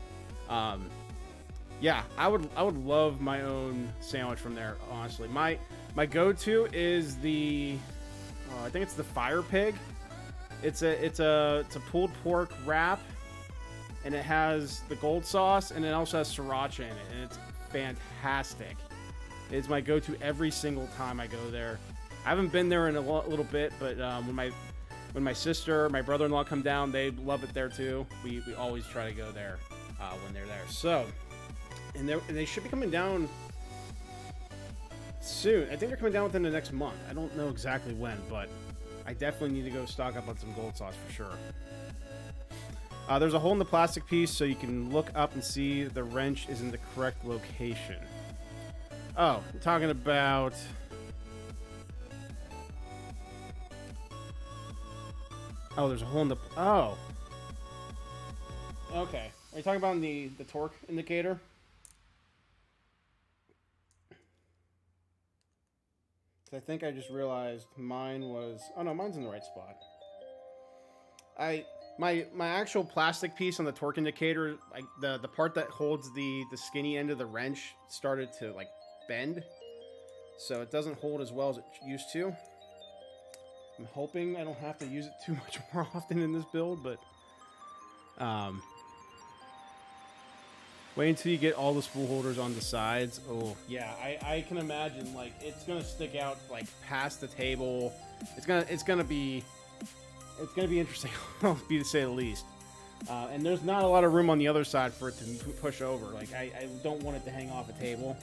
Yeah, I would love my own sandwich from there. Honestly, my go-to is the I think it's the Fire Pig. It's a pulled pork wrap, and it has the gold sauce, and it also has sriracha in it, and it's fantastic. It's my go-to every single time I go there. I haven't been there in a little bit, but when my sister, my brother-in-law come down, they love it there too. We always try to go there when they're there. So, and they should be coming down soon. I think they're coming down within the next month. I don't know exactly when, but I definitely need to go stock up on some gold sauce for sure. There's a hole in the plastic piece, so you can look up and see the wrench is in the correct location. Oh, I'm talking about... Oh, there's a hole in the... Oh. Okay. Are you talking about the torque indicator? I think I just realized mine was... Oh, no, mine's in the right spot. My actual plastic piece on the torque indicator, like the part that holds the skinny end of the wrench started to, like, bend. So it doesn't hold as well as it used to. I'm hoping I don't have to use it too much more often in this build, but... Wait until you get all the spool holders on the sides. Oh, yeah, I can imagine, like, it's gonna stick out, like, past the table. It's gonna be interesting, to say the least. And there's not a lot of room on the other side for it to push over. Like, I don't want it to hang off a table.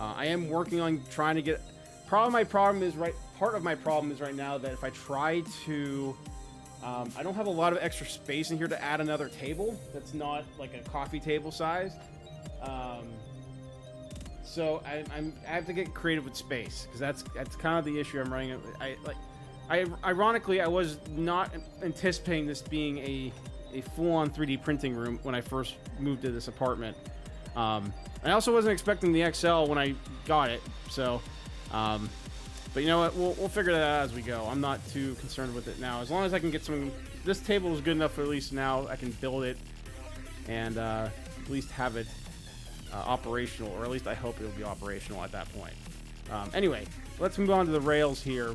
I am working on trying to get... Part of my problem is right now that if I try to... I don't have a lot of extra space in here to add another table that's not like a coffee table size. So I have to get creative with space, because that's kind of the issue I'm running. Ironically, I was not anticipating this being a full-on 3D printing room when I first moved to this apartment. I also wasn't expecting the XL when I got it, so... But you know what? We'll figure that out as we go. I'm not too concerned with it now. As long as I can get some... This table is good enough for at least now. I can build it and at least have it operational, or at least I hope it'll be operational at that point. Anyway, let's move on to the rails here.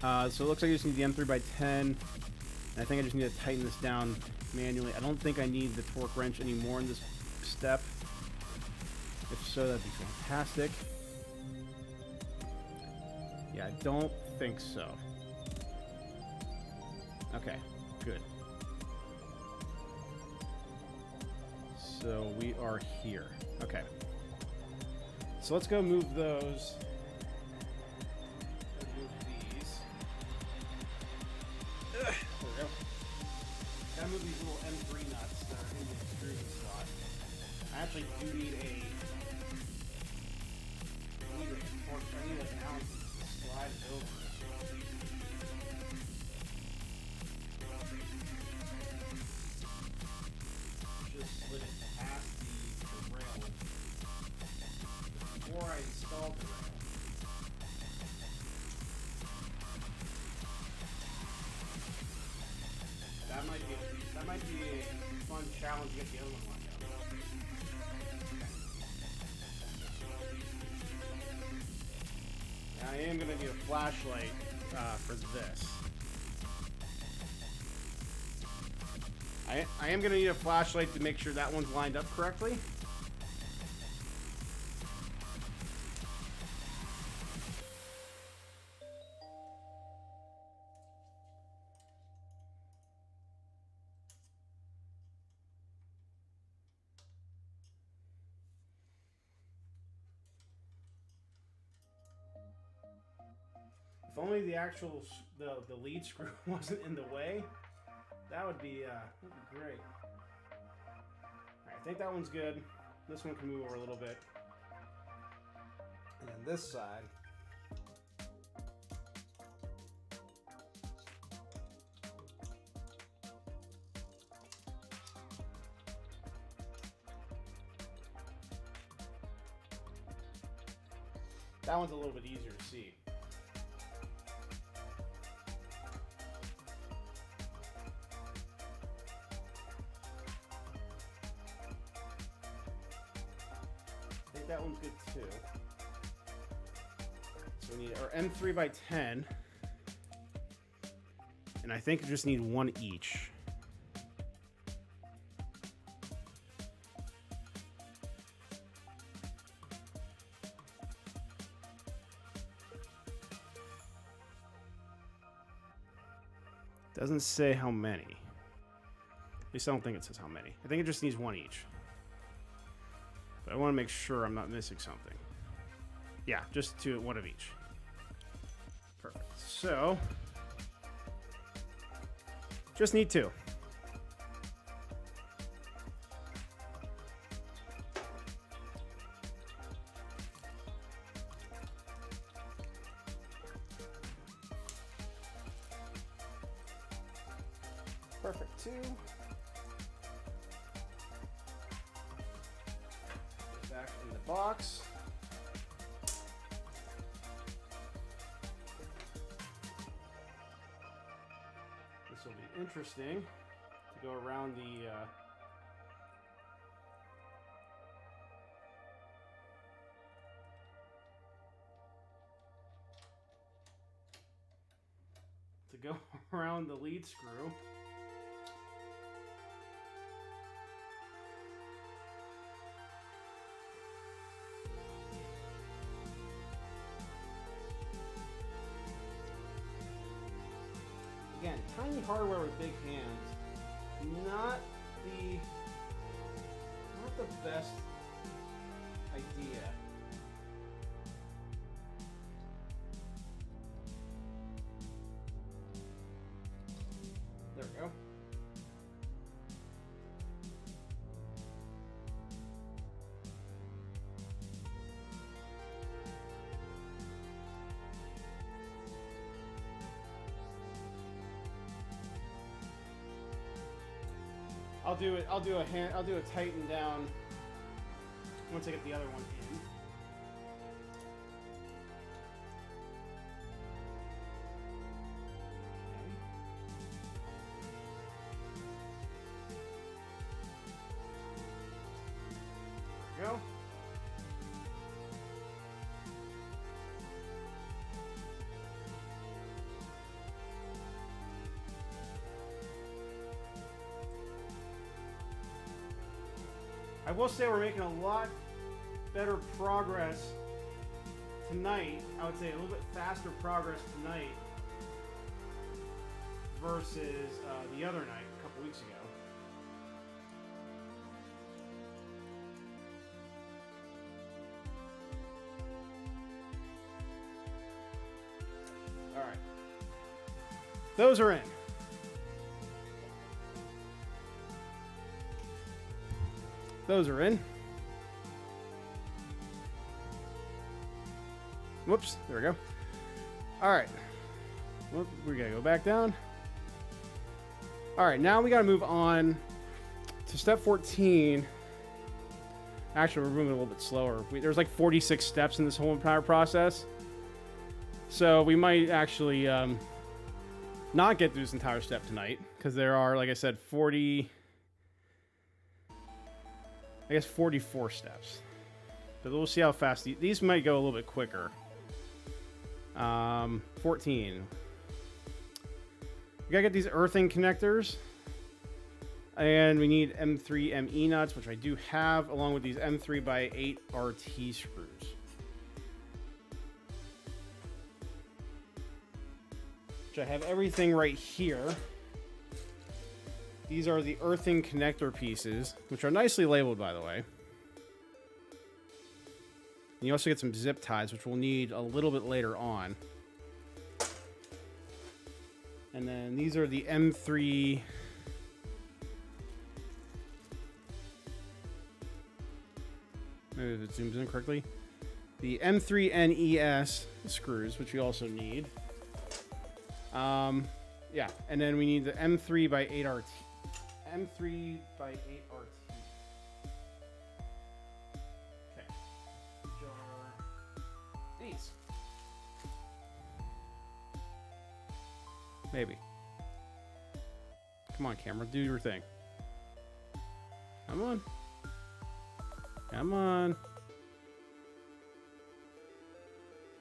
So it looks like I just need the M3x10. And I think I just need to tighten this down manually. I don't think I need the torque wrench anymore in this step. If so, that'd be fantastic. Yeah, I don't think so. Okay, good. So we are here. Okay. So let's go move those. Move these. There we go. Gotta move these little M3 nuts that are in the extrusion slot. I actually do need I need an ounce to slide it over. Just slid it past the rail before I installed the rail. That might be a fun challenge to get the other one lined up. I am going to need a flashlight for this. I am going to need a flashlight to make sure that one's lined up correctly. If only the actual the lead screw wasn't in the way, that would be great. All right, I think that one's good. This one can move over a little bit. And then this side. That one's a little bit easier to see. I think that one's good too. So we need our M3 by 10. And I think we just need one each. Doesn't say how many. At least I don't think it says how many. I think it just needs one each. But I want to make sure I'm not missing something. Yeah, just one of each. Perfect. So, just need two. Perfect, two. Back in the box. This will be interesting to go around the lead screw. Again, tiny hardware with big hands. Not the best idea. There we go. I'll do a tighten down once I get the other one in. Okay. There we go. I will say we're making a lot better progress tonight. I would say a little bit faster progress tonight versus the other night a couple weeks ago. All right. Those are in. Those are in. Whoops, there we go. All right. Well, we gotta go back down. All right, now we gotta move on to step 14. Actually, we're moving a little bit slower. There's like 46 steps in this whole entire process. So we might actually not get through this entire step tonight because there are, like I said, 44 steps. But we'll see how fast these might go a little bit quicker. 14. We gotta get these earthing connectors. And we need M3 ME nuts, which I do have, along with these M3 by 8 RT screws. Which I have everything right here. These are the earthing connector pieces, which are nicely labeled, by the way. And you also get some zip ties, which we'll need a little bit later on. And then these are the M3. Maybe if it zooms in correctly. The M3NES screws, which we also need. Yeah, and then we need the M3 by 8RT. M3 by 8RT. Okay. Which are these. Maybe. Come on, camera. Do your thing. Come on. Come on. You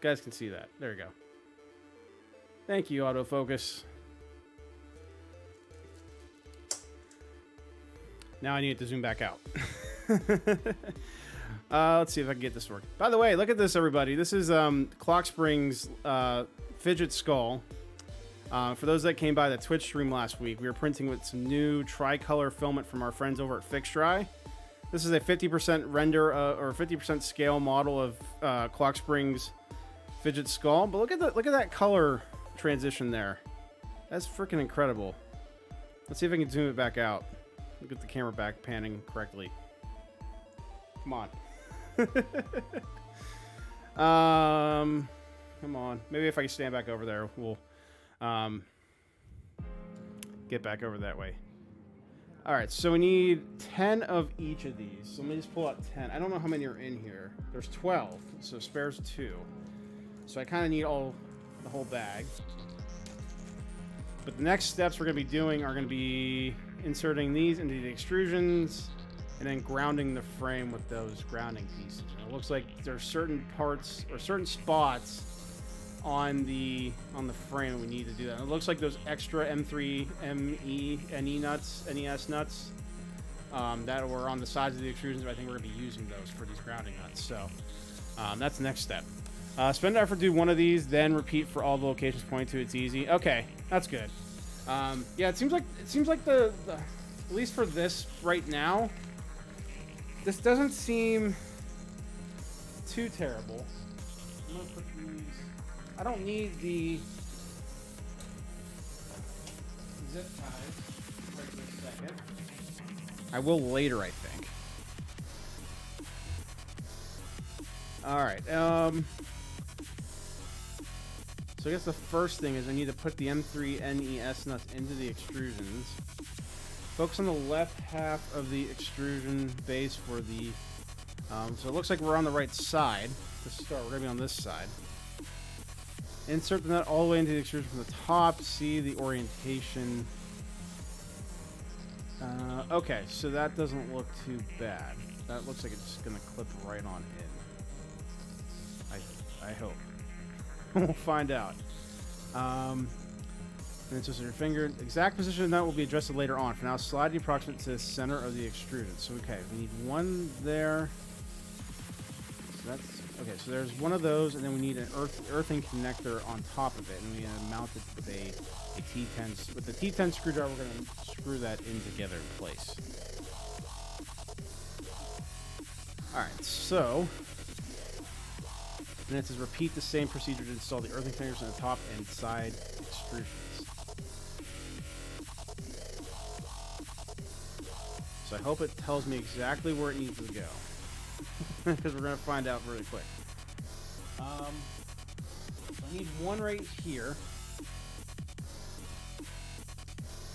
guys can see that. There you go. Thank you, autofocus. Now I need it to zoom back out. Let's see if I can get this to work. By the way, look at this, everybody. This is ClockSpring's fidget skull. For those that came by the Twitch stream last week, we were printing with some new tricolor filament from our friends over at FixDry. This is a 50% render or 50% scale model of ClockSpring's fidget skull. But look at that color transition there. That's freaking incredible. Let's see if I can zoom it back out. Get the camera back panning correctly. Come on. Come on. Maybe if I can stand back over there, we'll get back over that way. All right, so we need 10 of each of these. So let me just pull out 10. I don't know how many are in here. There's 12, so spares 2. So I kind of need the whole bag. But the next steps we're going to be doing are going to be inserting these into the extrusions and then grounding the frame with those grounding pieces. And it looks like there's certain parts or certain spots on the frame we need to do that. And it looks like those extra M3 NES nuts that were on the sides of the extrusions. I think we're going to be using those for these grounding nuts. So that's the next step. Spend effort to do one of these, then repeat for all the locations pointing to. It's easy. Okay, that's good. Yeah, it seems like the at least for this right now, this doesn't seem too terrible. I'm gonna put these. I don't need the zip ties right this second. I will later, I think. All right. So I guess the first thing is I need to put the M3 NES nuts into the extrusions. Focus on the left half of the extrusion base for the... so it looks like we're on the right side to start. We're going to be on this side. Insert the nut all the way into the extrusion from the top. See the orientation. Okay, so that doesn't look too bad. That looks like it's going to clip right on in. I hope. We'll find out. And then just your finger. Exact position of the nut will be adjusted later on. For now, slide the approximate to the center of the extrusion. So, okay, we need one there. So that's okay. So there's one of those, and then we need an earthing connector on top of it, and we mount it with a T10. With the T10 screwdriver, we're going to screw that in together in place. All right, so. And it says repeat the same procedure to install the earthing connectors on the top and side extrusions. So I hope it tells me exactly where it needs to go. Because we're going to find out really quick. So I need one right here.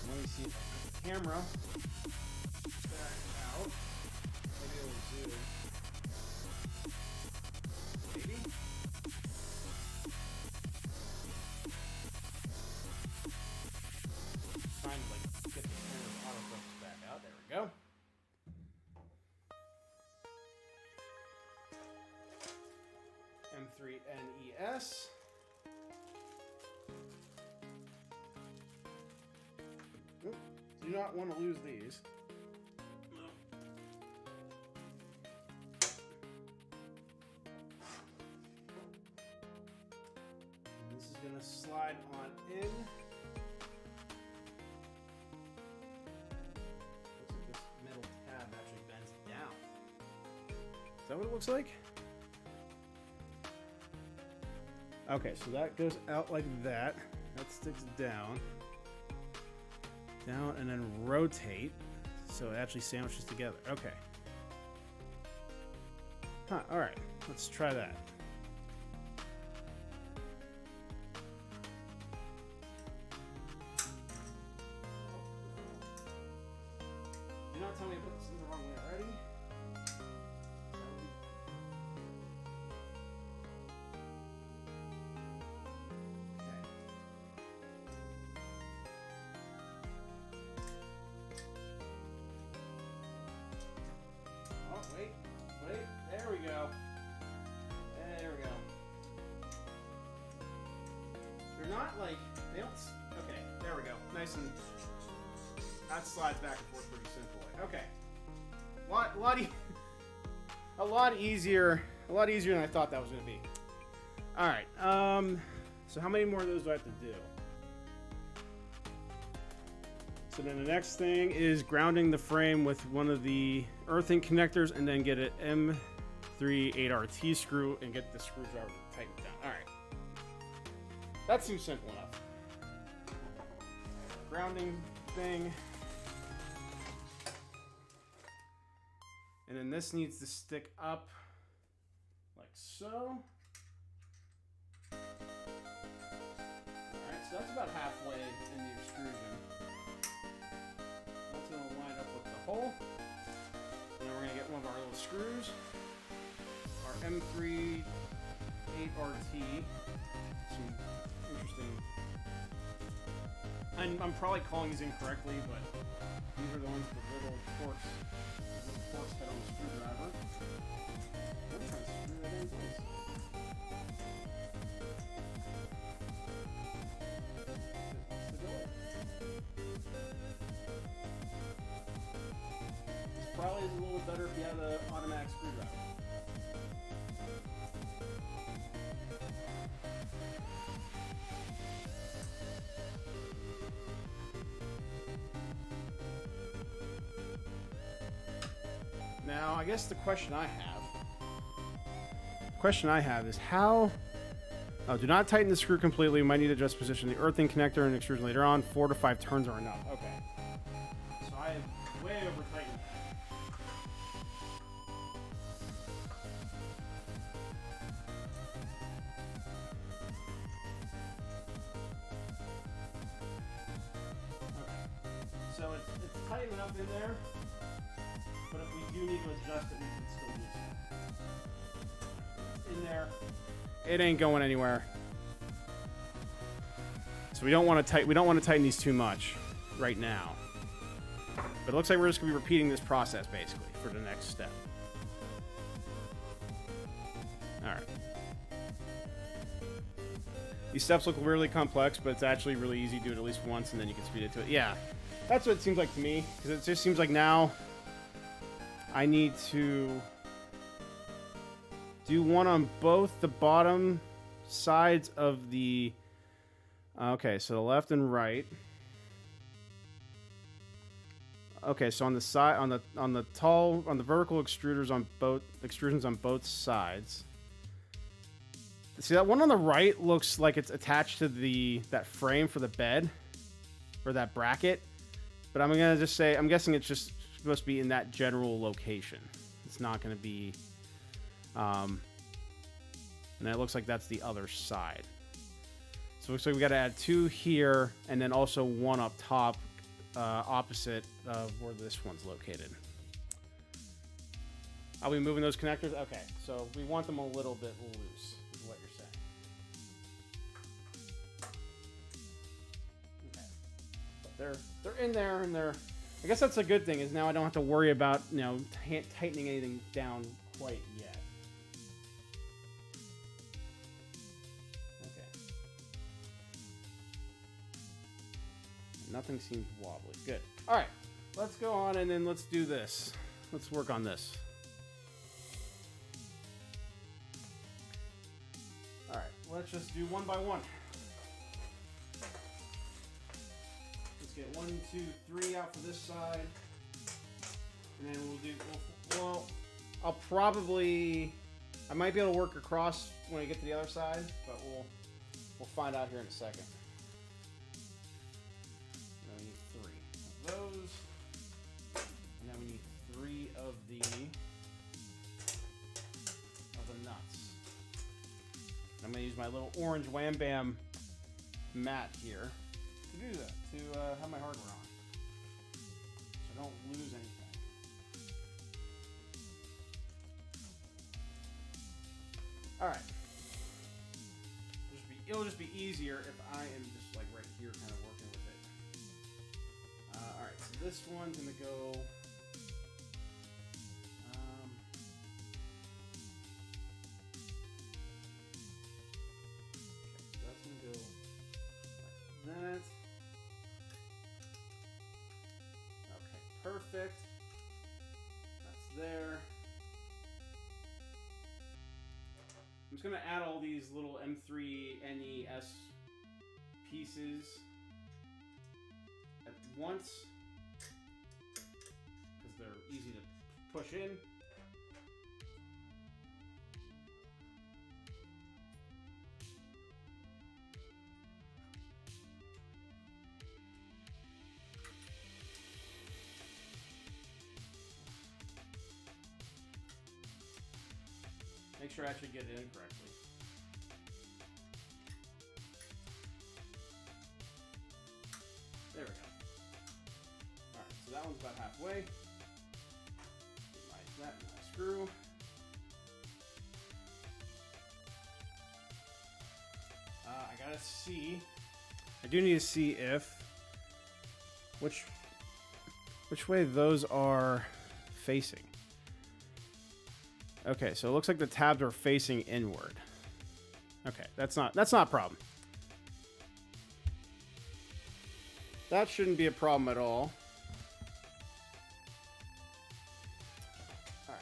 Let me see if I get the camera back out. Maybe it'll zoom. Maybe. Trying to like get the camera's autofocus back out. There we go. M3 NES. Do not want to lose these. And this is going to slide on in. Looks like this middle tab actually bends down. Is that what it looks like? Okay, so that goes out like that. That sticks down. Down and then rotate so it actually sandwiches together. Okay. Huh, alright. Let's try that. Do not tell me to put this in the wrong way already. Wait, there we go. There we go. They're not like, they don't, okay, there we go. Nice and, that slides back and forth pretty simply. Okay. A lot easier than I thought that was going to be. All right, so how many more of those do I have to do? So then the next thing is grounding the frame with one of the earthing connectors and then get an M3 8RT screw and get the screwdriver to tighten it down. All right. That seems simple enough. Grounding thing. And then this needs to stick up like so. All right, so that's about halfway in the extrusion. That's going to line up with the hole. And then we're going to get one of our little screws. Our M3 8RT. Some interesting... I'm probably calling these incorrectly, but these are the ones with the little forks. Little forks head on the screwdriver. I'm trying to screw that in place. Probably is a little better if you have an automatic screwdriver. Now, I guess the question I have is how... Oh, do not tighten the screw completely. You might need to adjust position of the earthing connector and extrusion later on. 4 to 5 turns are enough. Okay. So I have way over tightened that. So it's tight enough in there, but if we do need to adjust it, we can still do so. In there, it ain't going anywhere. So we don't want to tighten these too much right now. But it looks like we're just gonna be repeating this process basically for the next step. All right. These steps look really complex, but it's actually really easy to do it at least once, and then you can speed it to it. Yeah. That's what it seems like to me, because it just seems like now I need to do one on both the bottom sides of the... Okay, so the left and right. Okay, so on the side, on the vertical extruders on both sides. See, that one on the right looks like it's attached to that frame for the bed, or that bracket. But I'm gonna just say, I'm guessing it's just supposed to be in that general location. It's not gonna be, and it looks like that's the other side. So it looks like we gotta add 2 here, and then also 1 up top, opposite of where this one's located. Are we moving those connectors? Okay, so we want them a little bit loose, is what you're saying. They're in there, and I guess that's a good thing, is now I don't have to worry about, tightening anything down quite yet. Okay. Nothing seems wobbly. Good. All right. Let's go on, and then let's do this. Let's work on this. All right. Let's just do one by one. Get 1, 2, 3 out for this side, and then well, I might be able to work across when I get to the other side, but we'll find out here in a second. I need 3. those. And then we need 3 of the nuts. I'm going to use my little orange Wham Bam mat here to do that, to have my hardware on, so I don't lose anything. All right. It'll just be easier if I am just like right here kind of working with it. All right, so this one's going to go... that. Okay, perfect. That's there. I'm just going to add all these little M3 NES pieces at once because they're easy to push in. Make sure I actually get it in correctly. There we go. Alright, so that one's about halfway. Like that, and I screw. I gotta see. I do need to see if which way those are facing. Okay, so it looks like the tabs are facing inward. Okay, that's not a problem. That shouldn't be a problem at all. All right.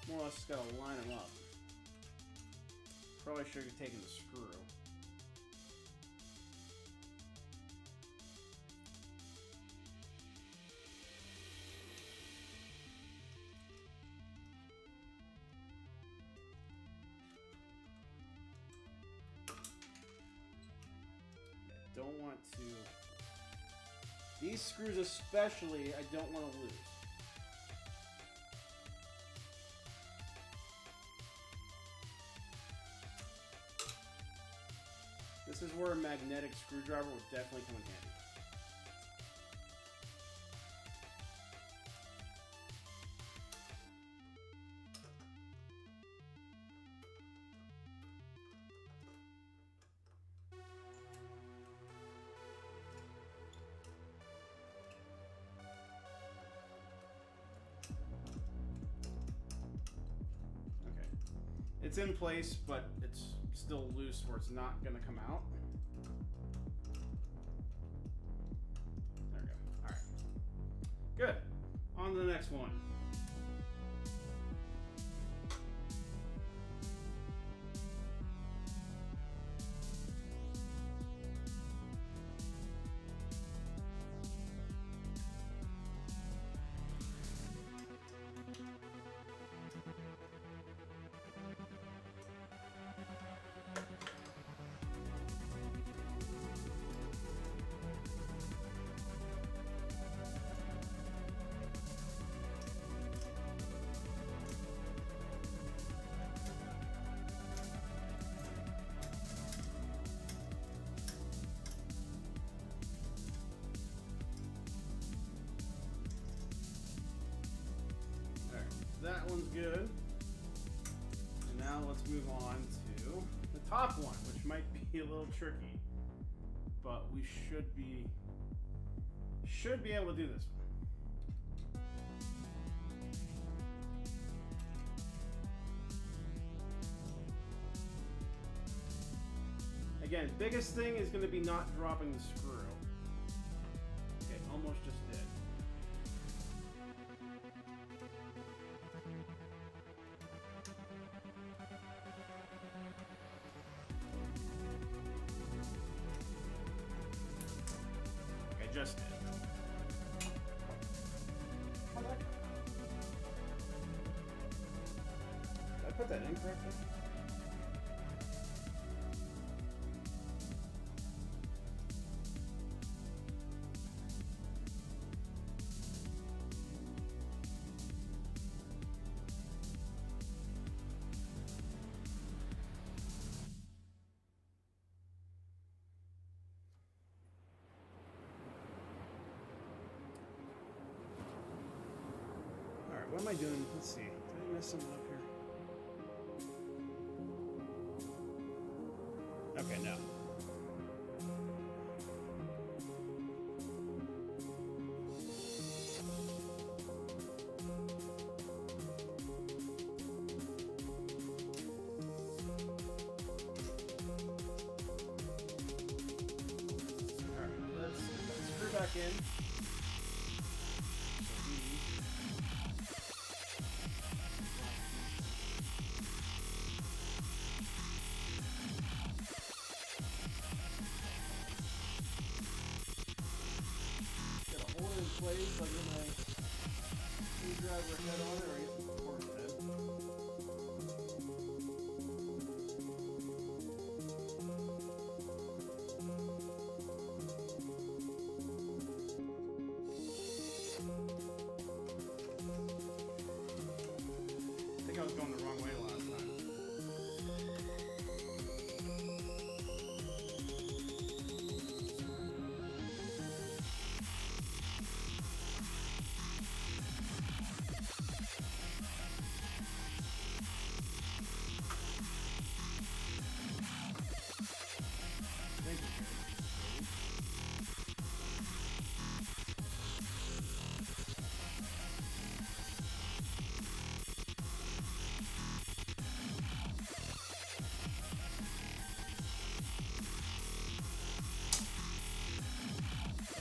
More or less just gotta line them up. Probably should have taken the screw. Don't want to... These screws especially, I don't want to lose. This is where a magnetic screwdriver would definitely come in handy. It's in place, but it's still loose where it's not going to come out. There we go. All right. Good. On to the next one. That one's good. And now let's move on to the top one, which might be a little tricky, but we should be able to do this one. Again, biggest thing is going to be not dropping the screw. Okay, almost just did. Just did. Did I put that in correctly? I doing? Let's see. Did I mess something up here? Okay, no. Back in. Gotta hold it in place like with my screwdriver head on it, or I guess it's a torque head. I was going the wrong way last time. Thank you.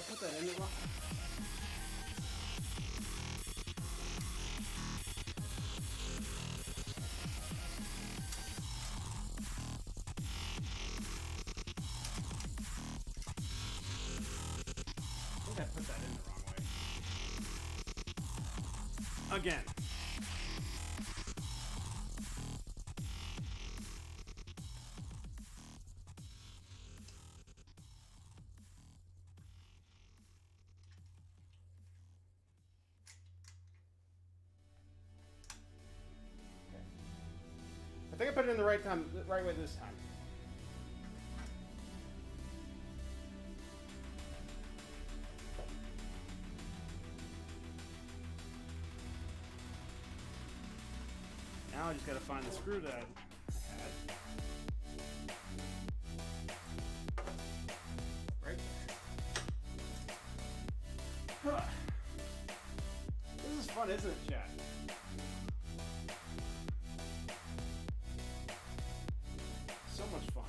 Put that in the wrong. I think I put that in the wrong way. Again. I think I put it in the right way this time. Now I just gotta find the screw that I had. Right there. This is fun, isn't it, chat? So much fun.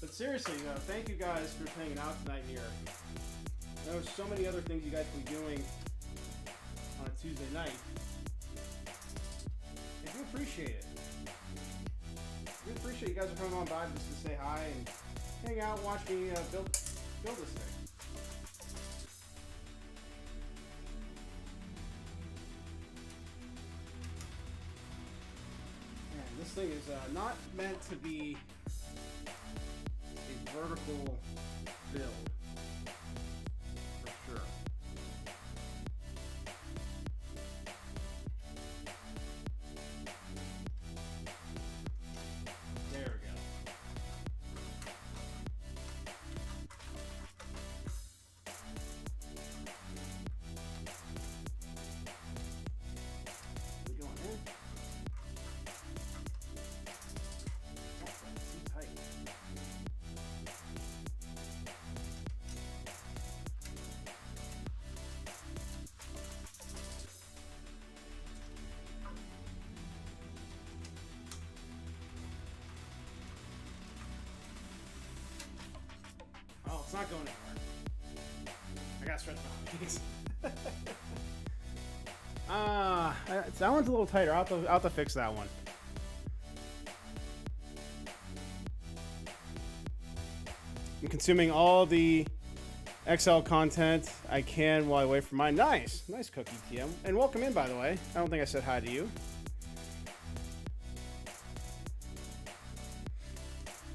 But seriously, thank you guys for hanging out tonight here. There's so many other things you guys can be doing on a Tuesday night. I do appreciate it. I do appreciate you guys are coming on by just to say hi and hang out, watch me build this thing. This thing is not meant to be a vertical build, for sure. There we go. We going in? Oh, it's not going anywhere. I gotta stretch my legs. That one's a little tighter. I'll have to fix that one. I'm consuming all the XL content I can while I wait for mine. Nice cookie, TM. And welcome in, by the way. I don't think I said hi to you.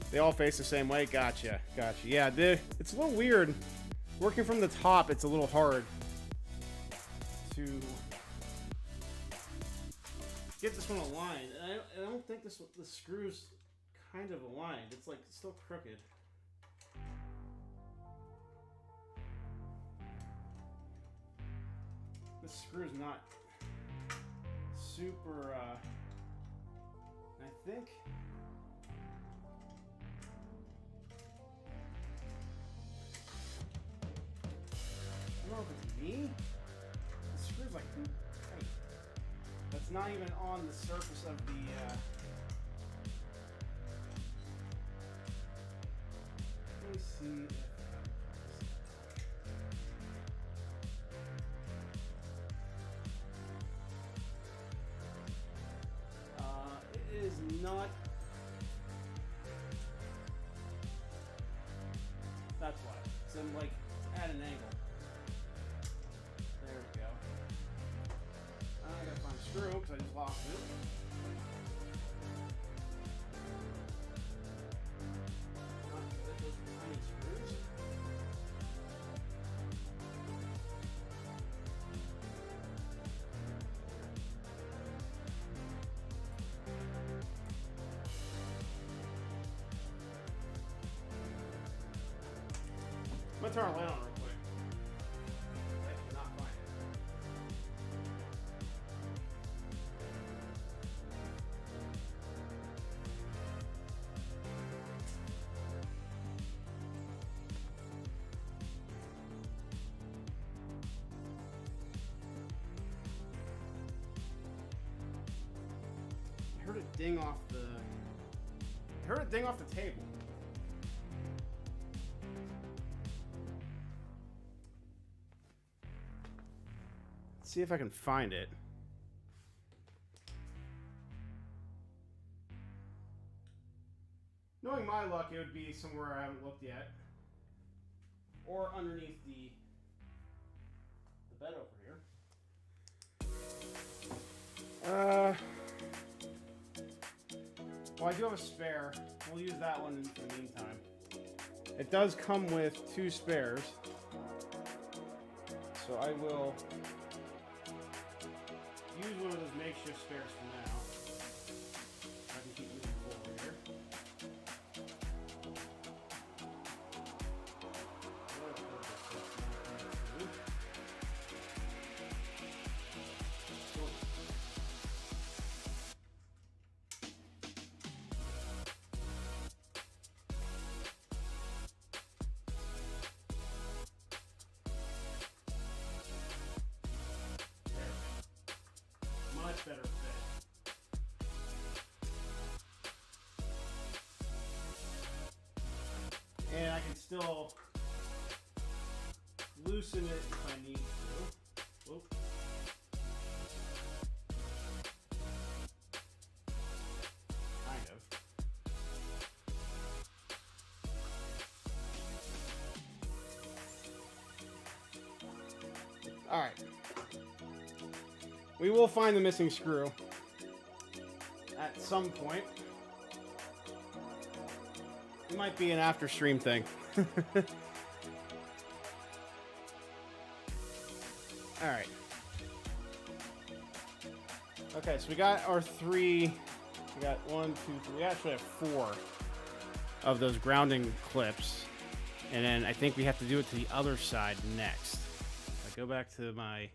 They all face the same way. Gotcha. Yeah, it's a little weird. Working from the top, it's a little hard to get this one aligned. And I don't think the screw's kind of aligned. It's like still crooked. This screw's not super, I think. I don't know if it's me. The screw's like tight. That's not even on the surface of the, let me see if it is not. That's why. So I'm like at an angle. There we go. I gotta find a screw because I just lost it. Not good at those tiny screws. I'm gonna turn our light on real quick. I cannot find it. I heard it ding off the. I heard it ding off the table. See if I can find it. Knowing my luck, it would be somewhere I haven't looked yet, or underneath the bed over here. Well, I do have a spare. We'll use that one in the meantime. It does come with 2 spares, so I will use one of those makeshift spares for now. I can keep moving forward here. Much better fit. And I can still loosen it if I need to. Whoop. Kind of. All right. We will find the missing screw at some point. It might be an after stream thing. All right. Okay, so we got our 3. We got 1, 2, 3. We actually have 4 of those grounding clips. And then I think we have to do it to the other side next. I go back to my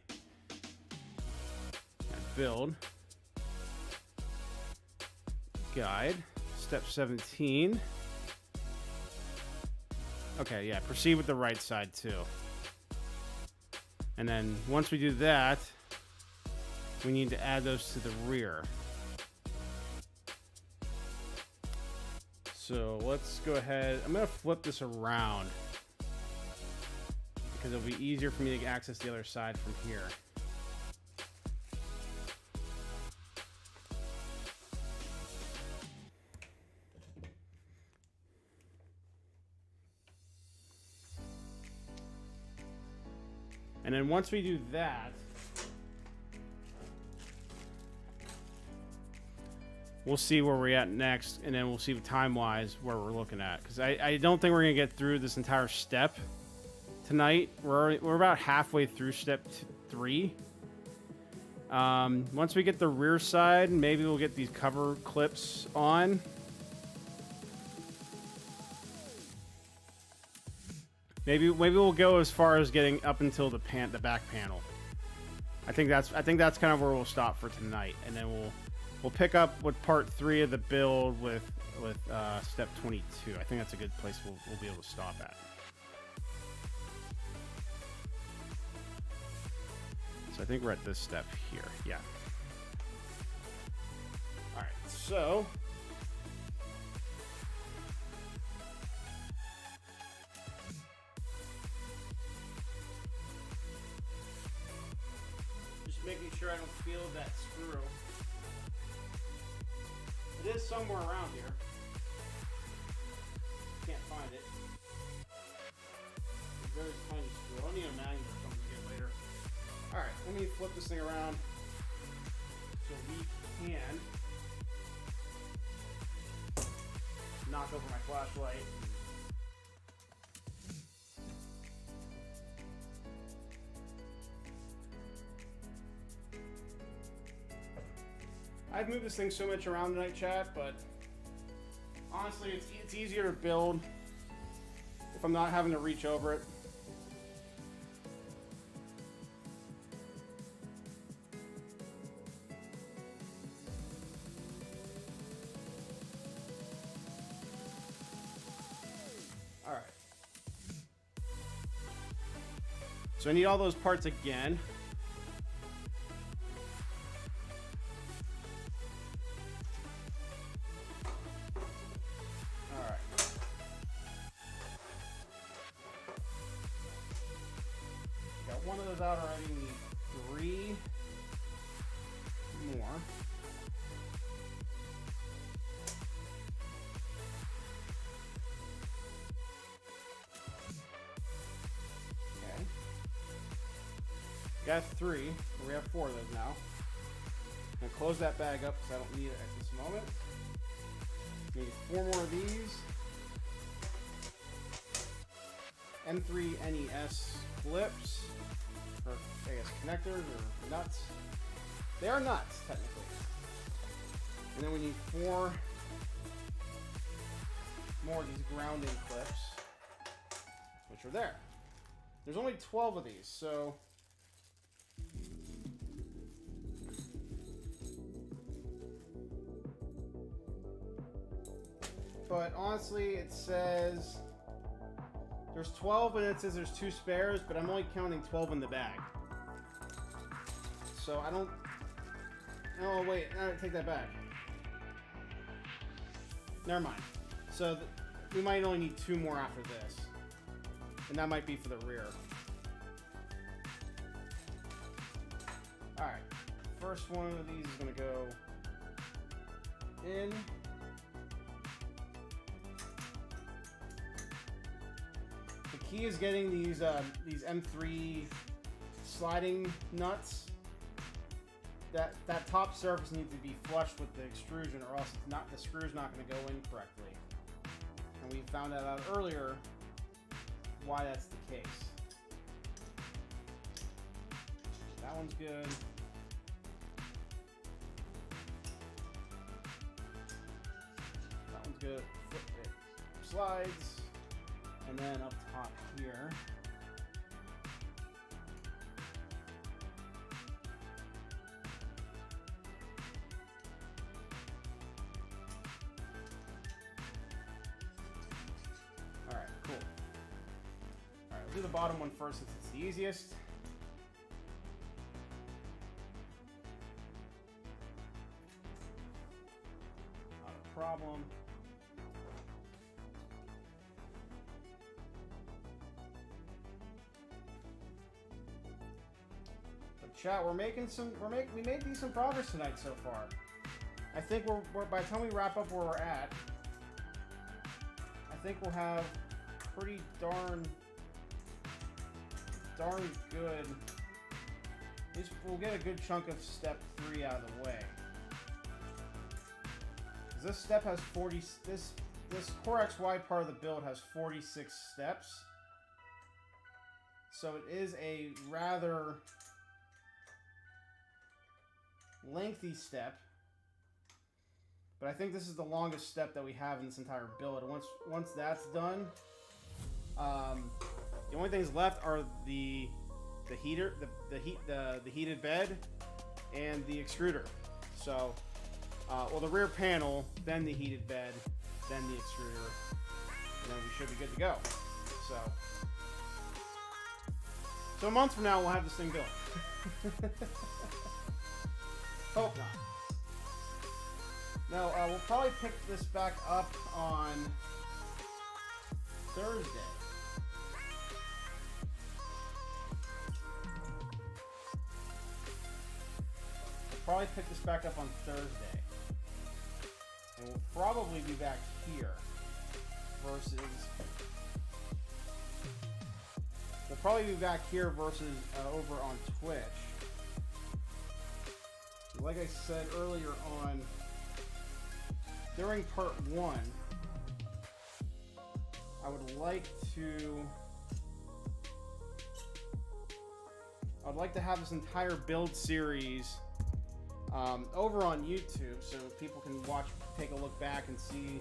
build guide, step 17. Okay, yeah, proceed with the right side too. And then once we do that, we need to add those to the rear. So let's go ahead. I'm going to flip this around because it'll be easier for me to access the other side from here. And then once we do that, we'll see where we're at next, and then we'll see time-wise where we're looking at. Because I don't think we're going to get through this entire step tonight. We're about halfway through step 3. Once we get the rear side, maybe we'll get these cover clips on. Maybe we'll go as far as getting up until the back panel. I think that's kind of where we'll stop for tonight, and then we'll pick up with part 3 of the build with step 22. I think that's a good place we'll be able to stop at. So I think we're at this step here. Yeah. All right. So just making sure I don't feel that screw. It is somewhere around here. Can't find it. It's a very tiny screw. I'll need a magnet or something to get later. Alright, let me flip this thing around so we can knock over my flashlight. I've moved this thing so much around tonight, chat, but honestly, it's easier to build if I'm not having to reach over it. All right. So I need all those parts again. One of those out already. We need 3 more. Okay. Got 3. We have 4 of those now. I'm gonna close that bag up because I don't need it at this moment. Need 4 more of these. M3 NES clips. Or, I guess, connectors or nuts. They are nuts, technically. And then we need 4 more of these grounding clips, which are there. There's only 12 of these, so but honestly, it says there's 12, and it says there's 2 spares, but I'm only counting 12 in the bag. So I don't... Oh, wait. No, take that back. Never mind. So we might only need 2 more after this. And that might be for the rear. Alright. First one of these is going to go in. The key is getting these M3 sliding nuts. That top surface needs to be flush with the extrusion, or else it's not, the screw's not going to go in correctly. And we found that out earlier why that's the case. That one's good. That one's good. It slides. And then up top here, all right, cool. All right, we'll do the bottom one first since it's the easiest. Not a problem. Chat, we made decent progress tonight so far. I think we're by the time we wrap up where we're at, I think we'll have pretty darn good. At least we'll get a good chunk of step 3 out of the way. This step has 40. This Core XY part of the build has 46 steps, so it is a rather lengthy step, but I think this is the longest step that we have in this entire build. Once that's done, the only things left are the heater, the heated bed, and the extruder. So, well, the rear panel, then the heated bed, then the extruder, and then we should be good to go. So a month from now, we'll have this thing built. Hope not. No, we'll probably pick this back up on Thursday. We'll probably pick this back up on Thursday. And we'll probably be back here versus... We'll probably be back here versus over on Twitch. Like I said earlier on, during part 1, I would like to have this entire build series over on YouTube, so people can watch, take a look back, and see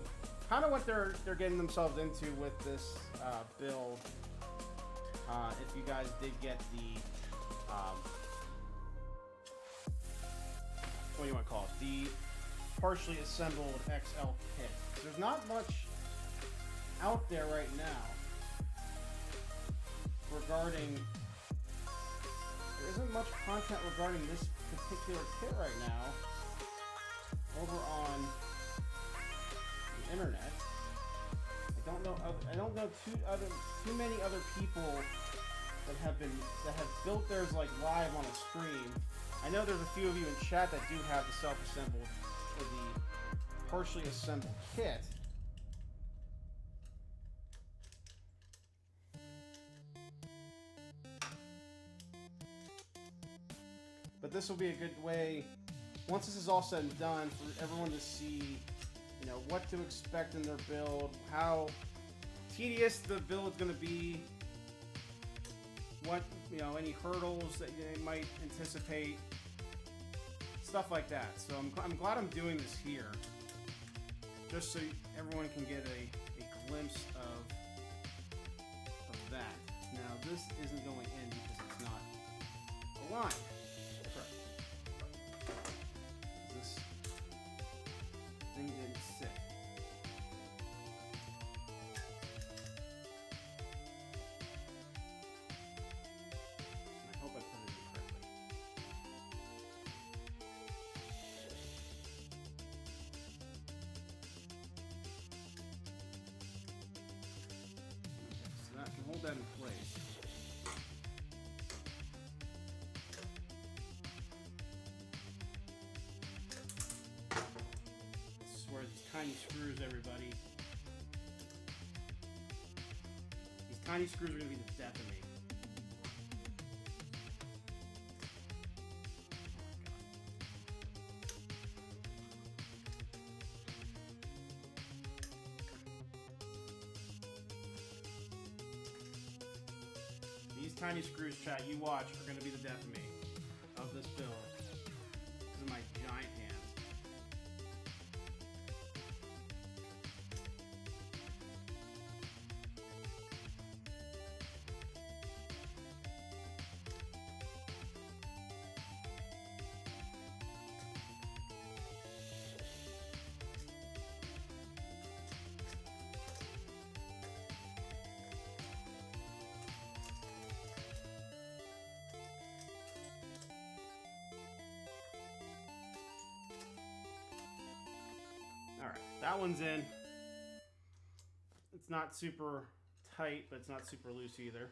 kind of what they're getting themselves into with this build. If you guys did get the what do you want to call it? The partially assembled XL kit. There's not much out there right now regarding. There isn't much content regarding this particular kit right now over on the internet. I don't know too many other people that have built theirs like live on a stream. I know there's a few of you in chat that do have the self-assembled or the partially assembled kit. But this will be a good way, once this is all said and done, for everyone to see, you know, what to expect in their build, how tedious the build is going to be, what, you know, any hurdles that they might anticipate, stuff like that. So I'm glad I'm doing this here, just so everyone can get a glimpse of that. Now this isn't going in because it's not aligned. This thing didn't sit. I hope I put it in correctly. Okay, so that can hold that in place. Where these tiny screws, everybody. These tiny screws are going to be the death of me. These tiny screws, chat, you watch, are going to be the death of me, of this build. This is my giant hand. Alright, that one's in. It's not super tight, but it's not super loose either.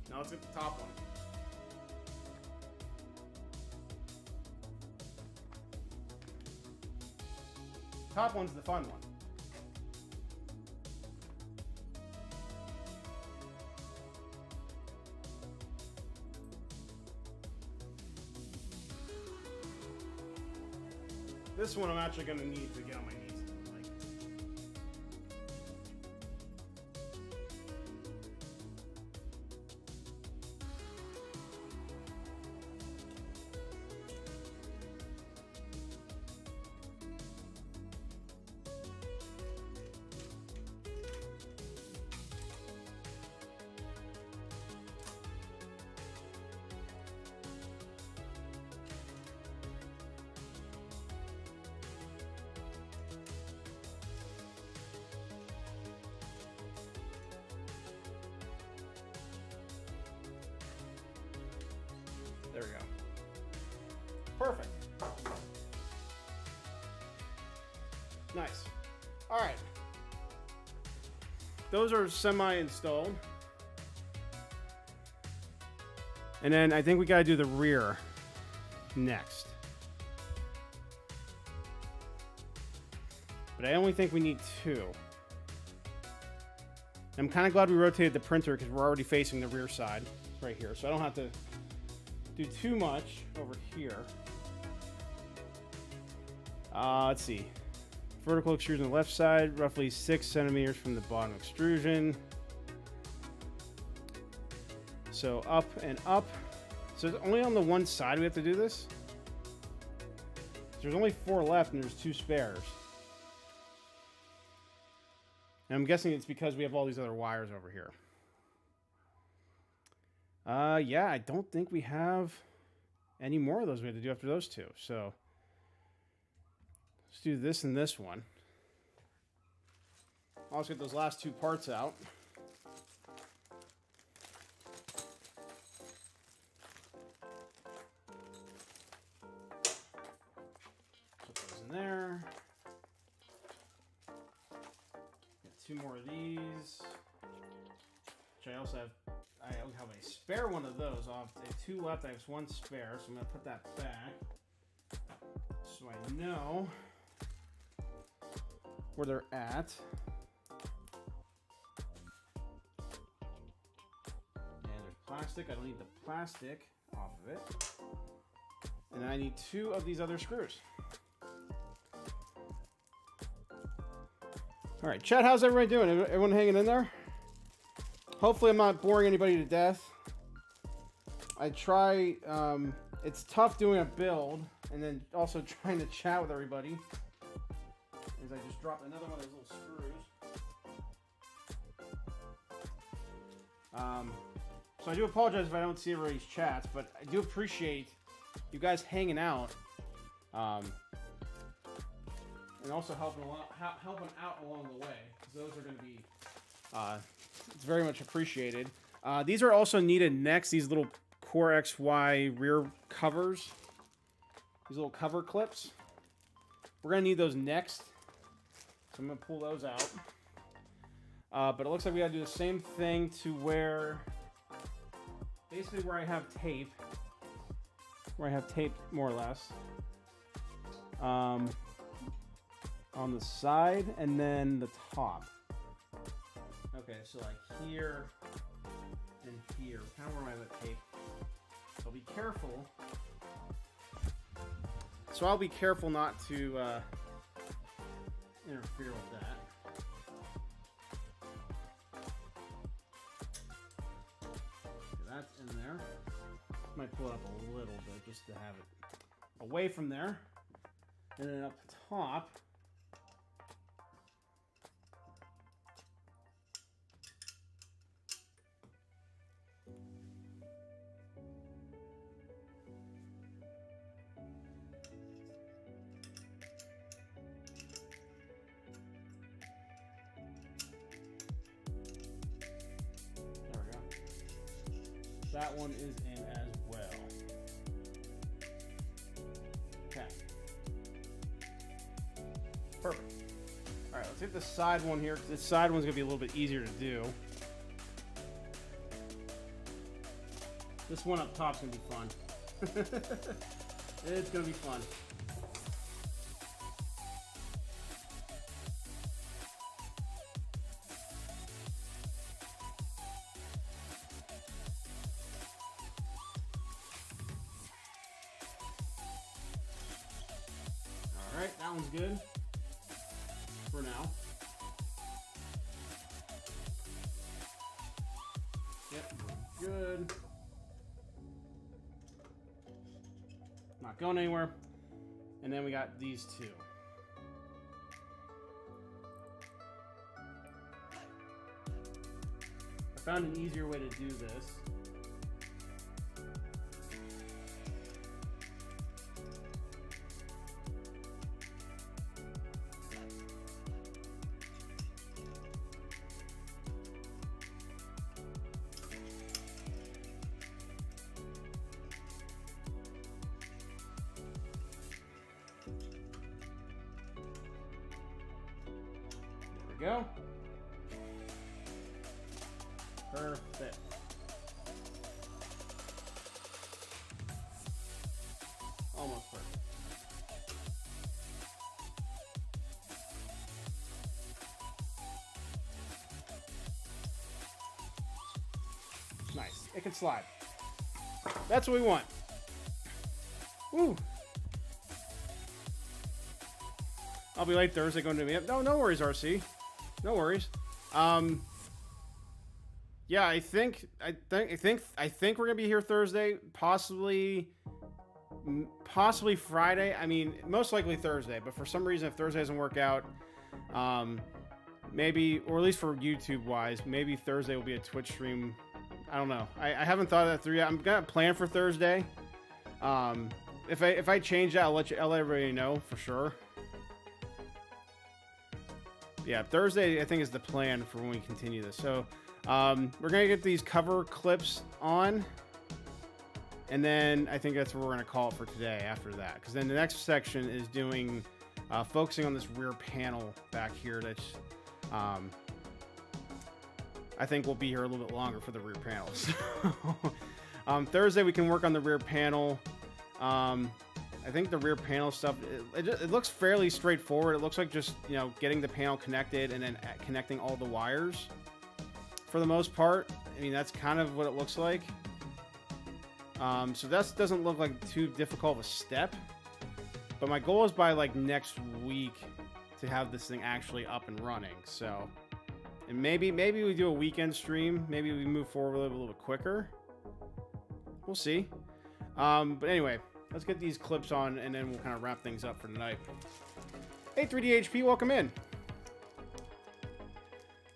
Now let's get the top one. Top one's the fun one. This one I'm actually going to need to get on my knees. Perfect. Nice. All right. Those are semi-installed. And then I think we got to do the rear next. But I only think we need 2. I'm kind of glad we rotated the printer because we're already facing the rear side right here. So I don't have to do too much over here. Let's see. Vertical extrusion on the left side, roughly 6 centimeters from the bottom extrusion. So up and up. So it's only on the one side we have to do this. There's only 4 left and there's 2 spares. And I'm guessing it's because we have all these other wires over here. Yeah, I don't think we have any more of those we have to do after those 2. So let's do this and this one. I'll just get those last 2 parts out. Put those in there. Get 2 more of these. Which I also have. I have a spare one of those. I'll have 2 left. I have 1 spare, so I'm going to put that back so I know where they're at. And there's plastic. I don't need the plastic off of it. And I need 2 of these other screws. All right, chat, how's everybody doing? Everyone hanging in there? Hopefully I'm not boring anybody to death. I try, it's tough doing a build and then also trying to chat with everybody. As I just dropped another one of those little screws. So I do apologize if I don't see everybody's chats, but I do appreciate you guys hanging out. And also helping out along the way, because those are going to be it's very much appreciated. These are also needed next, these little Core XY rear covers. These little cover clips. We're going to need those next. So I'm going to pull those out. But it looks like we got to do the same thing to where, basically where I have tape. Where I have tape, more or less. On the side and then the top. Okay, so like here and here. Kind of where I have tape. So be careful. So I'll be careful not to interfere with that. Okay, that's in there. Might pull it up a little bit just to have it away from there. And then up top. That one is in as well. Okay. Perfect. All right, let's hit the side one here, because this side one's going to be a little bit easier to do. This one up top's going to be fun. It's going to be fun. Alright, that one's good for now. Yep, good. Not going anywhere. And then we got these 2. I found an easier way to do this. we go. Perfect. Almost perfect. Nice. It can slide. That's what we want. Woo. I'll be late Thursday going to meet up. No worries, RC. No worries. Yeah, I think we're gonna be here Thursday, possibly Friday. I mean, most likely Thursday, but for some reason, if Thursday doesn't work out, maybe, or at least for YouTube wise, maybe Thursday will be a Twitch stream. I don't know. I haven't thought of that through yet. I'm gonna plan for Thursday. If I change that, I'll let everybody know for sure. Yeah, Thursday I think is the plan for when we continue this. So we're gonna get these cover clips on, and then I think that's what we're gonna call it for today. After that, because then the next section is doing focusing on this rear panel back here. That's I think we'll be here a little bit longer for the rear panels. Thursday we can work on the rear panel. I think the rear panel stuff, it looks fairly straightforward. It looks like just, you know, getting the panel connected and then connecting all the wires for the most part. I mean, that's kind of what it looks like. So that doesn't look like too difficult of a step. But my goal is by like next week to have this thing actually up and running. So, and maybe we do a weekend stream. Maybe we move forward a little bit quicker. We'll see. But anyway, let's get these clips on, and then we'll kind of wrap things up for tonight. Hey, 3DHP, welcome in.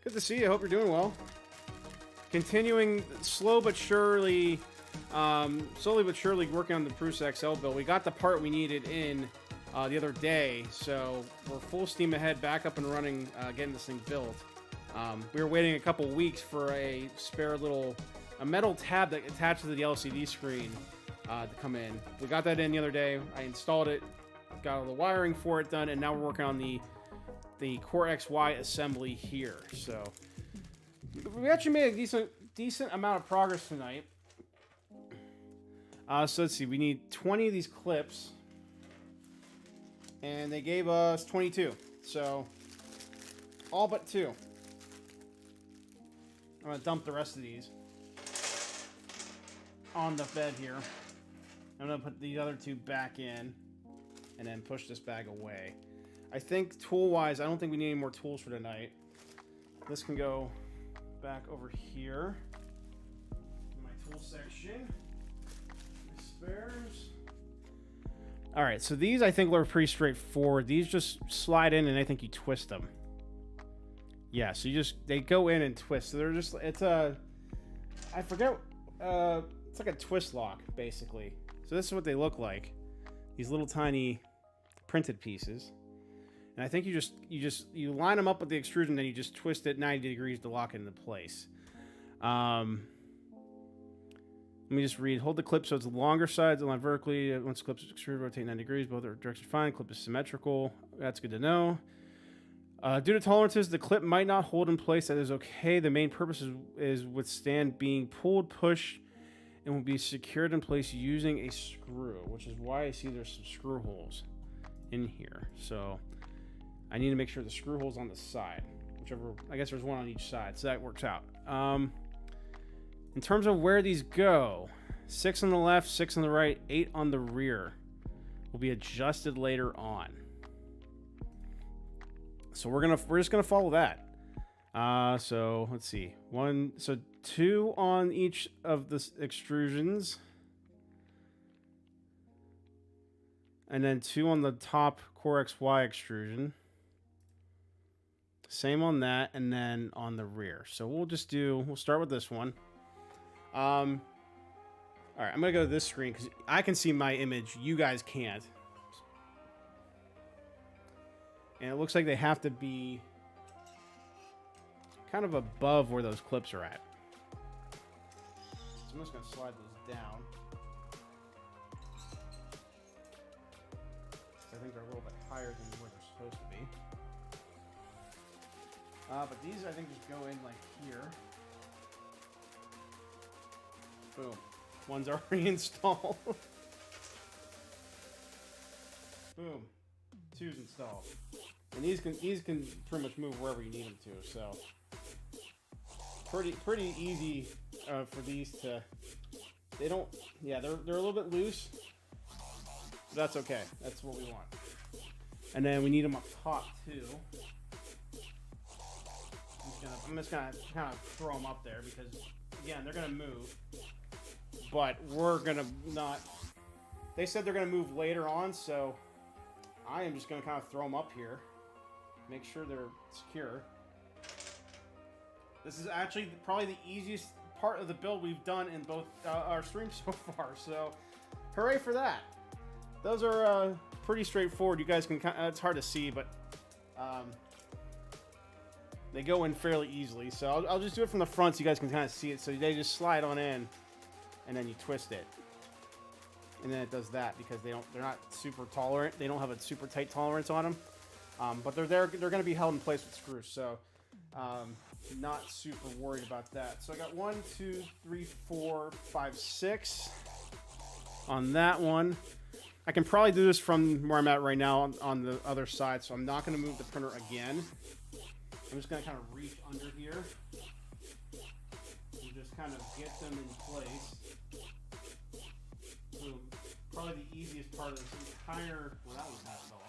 Good to see you. I hope you're doing well. Continuing slowly but surely working on the Prusa XL build. We got the part we needed in the other day, so we're full steam ahead, back up and running, getting this thing built. We were waiting a couple weeks for a spare a metal tab that attaches to the LCD screen to come in. We got that in the other day. I installed it, got all the wiring for it done, and now we're working on the Core XY assembly here. So we actually made a decent amount of progress tonight. So let's see, we need 20 of these clips, and they gave us 22. So all but 2. I'm gonna dump the rest of these on the bed here. I'm gonna put the other 2 back in and then push this bag away. I think tool-wise, I don't think we need any more tools for tonight. This can go back over here in my tool section. My spares. All right, so these I think are pretty straightforward. These just slide in and I think you twist them. Yeah, so they go in and twist. So they're just, I forget, it's like a twist lock basically. So this is what they look like. These little tiny printed pieces. And I think you line them up with the extrusion, then you just twist it 90 degrees to lock it into place. Let me just read. Hold the clip so it's longer sides align vertically. Once the clip is extruded, rotate 90 degrees. Both are directions fine. Clip is symmetrical. That's good to know. Due to tolerances, the clip might not hold in place. That is okay. The main purpose is withstand being pulled, pushed, and will be secured in place using a screw, which is why I see there's some screw holes in here. So I need to make sure the screw hole's on the side, whichever, I guess there's one on each side, so that works out. In terms of where these go, 6 on the left, 6 on the right, 8 on the rear will be adjusted later on. So we're just gonna follow that. So let's see, 2 on each of the extrusions, and then 2 on the top Core XY extrusion. Same on that, and then on the rear. So we'll start with this one. All right, I'm gonna go to this screen because I can see my image, you guys can't. And it looks like they have to be kind of above where those clips are at. So I'm just gonna slide those down. I think they're a little bit higher than where they're supposed to be. But these, I think, just go in like here. Boom. One's already installed. Boom. Two's installed. And these can pretty much move wherever you need them to. So pretty easy for these to. They don't. Yeah, they're a little bit loose. But that's okay. That's what we want. And then we need them up top too. I'm just gonna kind of throw them up there because again they're gonna move. But we're gonna not. They said they're gonna move later on, so I am just gonna kind of throw them up here. Make sure they're secure. This is actually probably the easiest part of the build we've done in both our streams so far. So, hooray for that! Those are pretty straightforward. You guys can. It's hard to see, but they go in fairly easily. So I'll just do it from the front so you guys can kind of see it. So they just slide on in, and then you twist it, and then it does that because they're not super tolerant. They don't have a super tight tolerance on them. But they're there. They're going to be held in place with screws, so not super worried about that. So I got 1, 2, 3, 4, 5, 6 on that one. I can probably do this from where I'm at right now on the other side, so I'm not going to move the printer again. I'm just going to kind of reach under here and just kind of get them in place. So probably the easiest part of this entire. Well, that was not at all.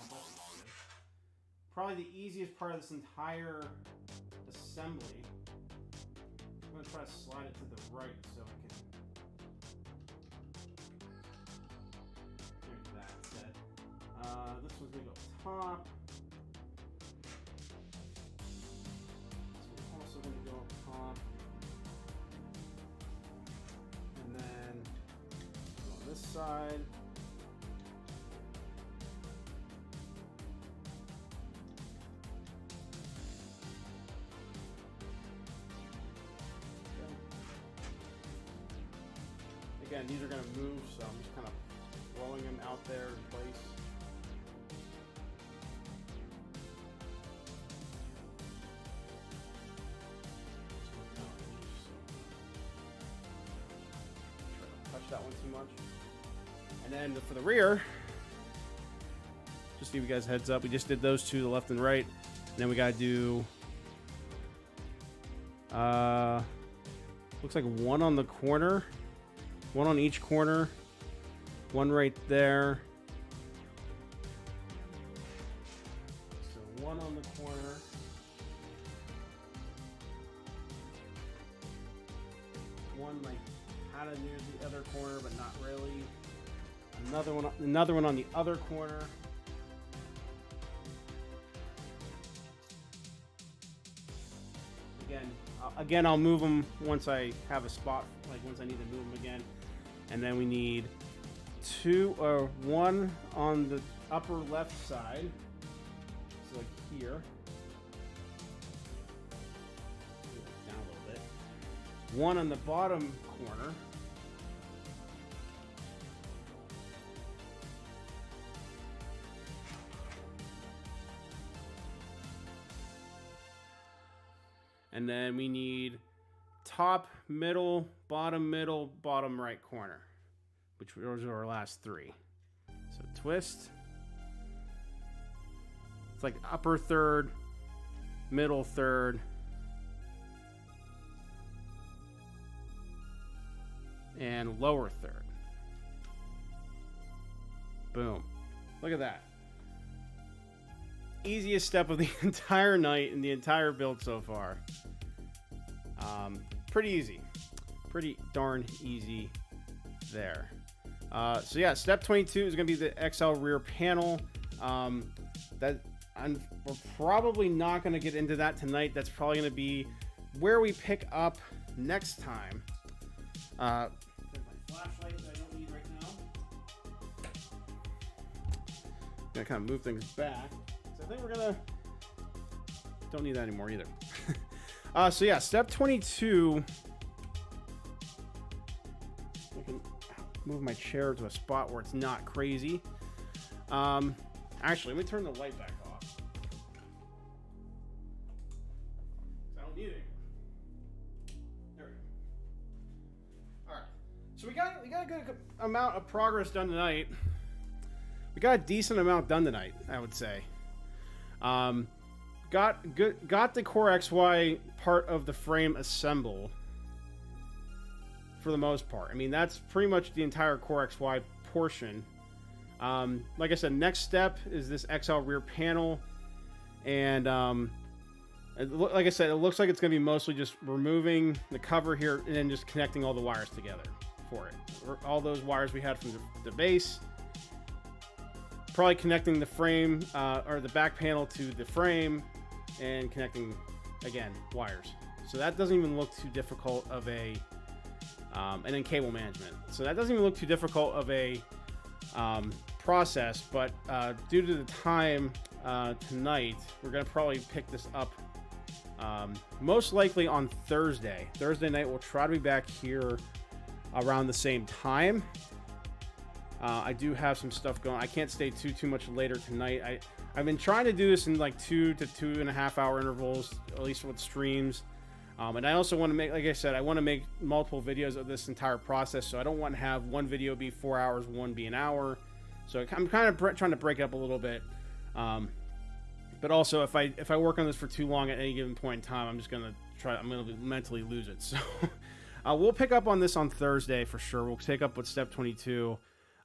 Probably the easiest part of this entire assembly. I'm going to try to slide it to the right so I can. There's that set. This one's going to go top. This one's also going to go up top. And then on this side. Again, these are going to move, so I'm just kind of throwing them out there in place. Try not to touch that one too much. And then for the rear, just to give you guys a heads up, we just did those two, the left and right. And then we got to do, looks like one on the corner. One on each corner, one right there. So one on the corner. One like kind of near the other corner, but not really. Another one on the other corner. Again, I'll move them once I have a spot, like once I need to move them again. And then we need one on the upper left side, so like here. Down a little bit. One on the bottom corner. And then we need top, middle, bottom, right corner, which those are our last three. So twist. It's like upper third, middle third, and lower third. Boom. Look at that. Easiest step of the entire night and the entire build so far. Pretty easy. Pretty darn easy there. So yeah, step 22 is going to be the XL rear panel. We're probably not going to get into that tonight. That's probably going to be where we pick up next time. My flashlight that I don't need right now. I'm going to kind of move things back. So I think we're going to... Don't need that anymore either. So yeah, step 22. I can move my chair to a spot where it's not crazy. Actually, let me turn the light back off. amount of progress done tonight. We got a decent amount done tonight, I would say. Got the Core XY part of the frame assembled for the most part. I mean, that's pretty much the entire Core XY portion. Like I said, next step is this XL rear panel, and like I said, it looks like it's going to be mostly just removing the cover here and then just connecting all the wires together for it. All those wires we had from the base, probably connecting the frame or the back panel to the frame and connecting again wires. So that doesn't even look too difficult of a and then cable management. So that doesn't even look too difficult of a process, but due to the time tonight, we're going to probably pick this up most likely on Thursday. Thursday night, we'll try to be back here around the same time. I do have some stuff going. I can't stay too much later tonight. I've been trying to do this in like 2 to 2.5 hour intervals, at least with streams. And I also want to make, like I said, I want to make multiple videos of this entire process. So I don't want to have one video be 4 hours, one be an hour. So I'm kind of trying to break up a little bit. But also, if I work on this for too long at any given point in time, I'm going to mentally lose it. So we'll pick up on this on Thursday for sure. We'll take up with step 22.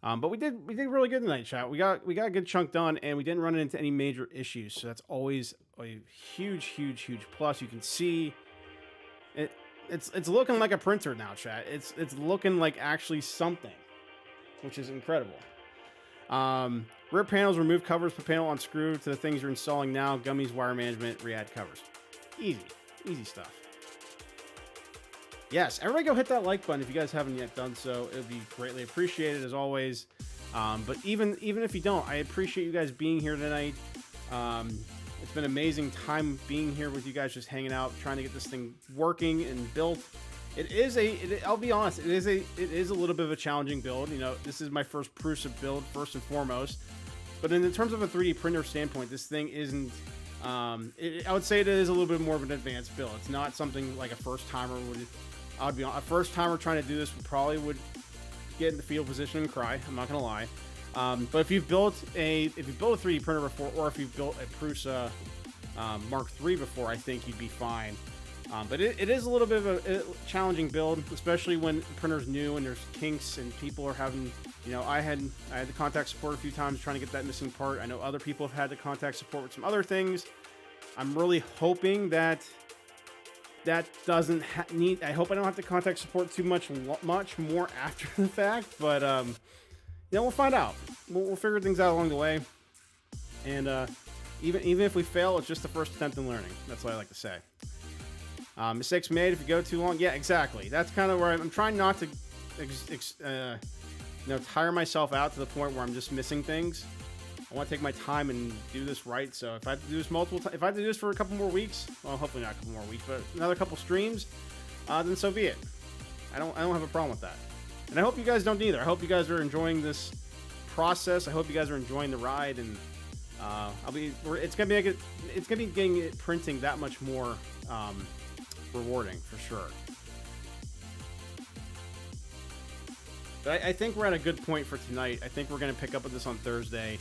But we did really good tonight, chat. We got a good chunk done, and we didn't run into any major issues. So that's always a huge plus. You can see it's looking like a printer now, chat. It's looking like actually something, which is incredible. Rear panels, remove covers per panel, unscrew to the things you're installing now. Gummies, wire management, re-add covers. Easy stuff. Yes, everybody go hit that like button if you guys haven't yet done so. It would be greatly appreciated as always. But even if you don't, I appreciate you guys being here tonight. It's been an amazing time being here with you guys, just hanging out, trying to get this thing working and built. I'll be honest, it is a little bit of a challenging build. You know, this is my first Prusa build, first and foremost. But in terms of a 3D printer standpoint, this thing isn't. I would say it is a little bit more of an advanced build. It's not something like a first timer would. I'd be honest, a first timer trying to do this would get in the fetal position and cry. I'm not gonna lie. But if you've built a 3D printer before, or if you've built a Prusa Mark III before, I think you'd be fine. But it is a little bit of a challenging build, especially when the printer's new and there's kinks and people are having, you know, I had to contact support a few times trying to get that missing part. I know other people have had to contact support with some other things. I'm really hoping that doesn't need. I hope I don't have to contact support too much more after the fact. But you know, we'll find out. We'll figure things out along the way. And even if we fail, it's just the first attempt in learning. That's what I like to say. Mistakes made if you go too long. Yeah, exactly. That's kind of where I'm trying not to, tire myself out to the point where I'm just missing things. I want to take my time and do this right. So if I have to do this multiple times, if I have to do this for a couple more weeks, well, hopefully not a couple more weeks, but another couple streams, then so be it. I don't have a problem with that. And I hope you guys don't either. I hope you guys are enjoying this process. I hope you guys are enjoying the ride, and it's gonna be getting it printing that much more rewarding for sure. But I think we're at a good point for tonight. I think we're gonna pick up with this on Thursday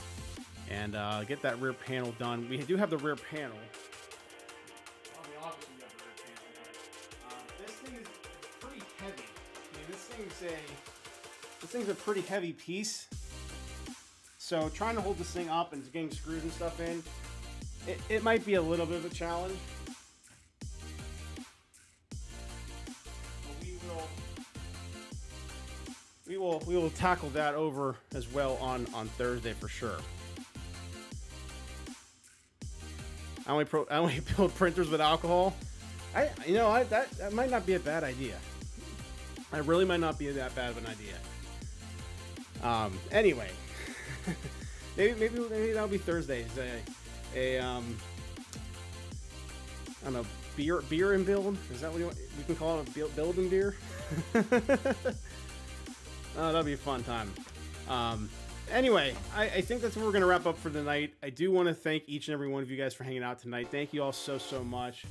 and get that rear panel done. We do have the rear panel. Well, we obviously have the rear panel, but this thing is pretty heavy. I mean, this thing's a pretty heavy piece. So trying to hold this thing up and getting screws and stuff in, it might be a little bit of a challenge. But we will tackle that over as well on Thursday for sure. I only build printers with alcohol. That might not be a bad idea. I really might not be that bad of an idea. Anyway, maybe that'll be Thursdays. I don't know, beer and build. Is that what we can call it? A build and beer. That'll be a fun time. Anyway, I think that's what we're going to wrap up for tonight. I do want to thank each and every one of you guys for hanging out tonight. Thank you all so much.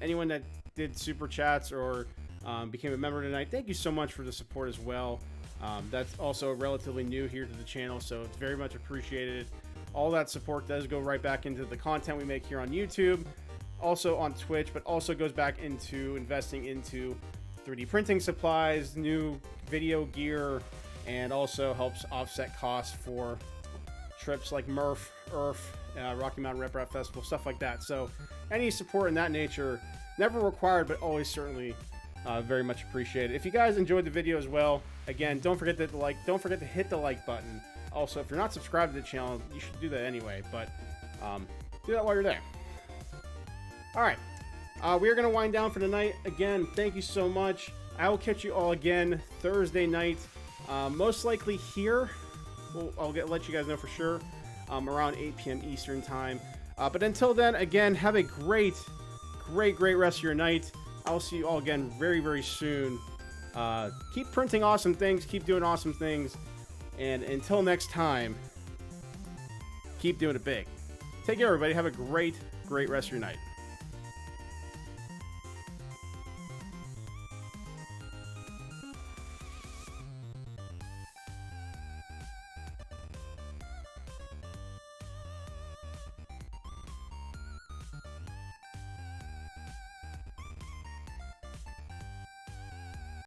Anyone that did super chats or became a member tonight, thank you so much for the support as well. That's also relatively new here to the channel, so it's very much appreciated. All that support does go right back into the content we make here on YouTube, also on Twitch, but also goes back into investing into 3D printing supplies, new video gear, and also helps offset costs for trips like MRF, Rocky Mountain Rep Rap Festival, stuff like that. So any support in that nature, never required, but always certainly very much appreciated. If you guys enjoyed the video as well, again, don't forget to hit the like button. Also, if you're not subscribed to the channel, you should do that anyway, but do that while you're there. All right, we are going to wind down for tonight. Again, thank you so much. I will catch you all again Thursday night, most likely here. I'll let you guys know for sure, around 8 p.m. Eastern time. But until then, again, have a great rest of your night. I'll see you all again very, very soon. Keep printing awesome things. Keep doing awesome things. And until next time, keep doing it big. Take care, everybody. Have a great rest of your night.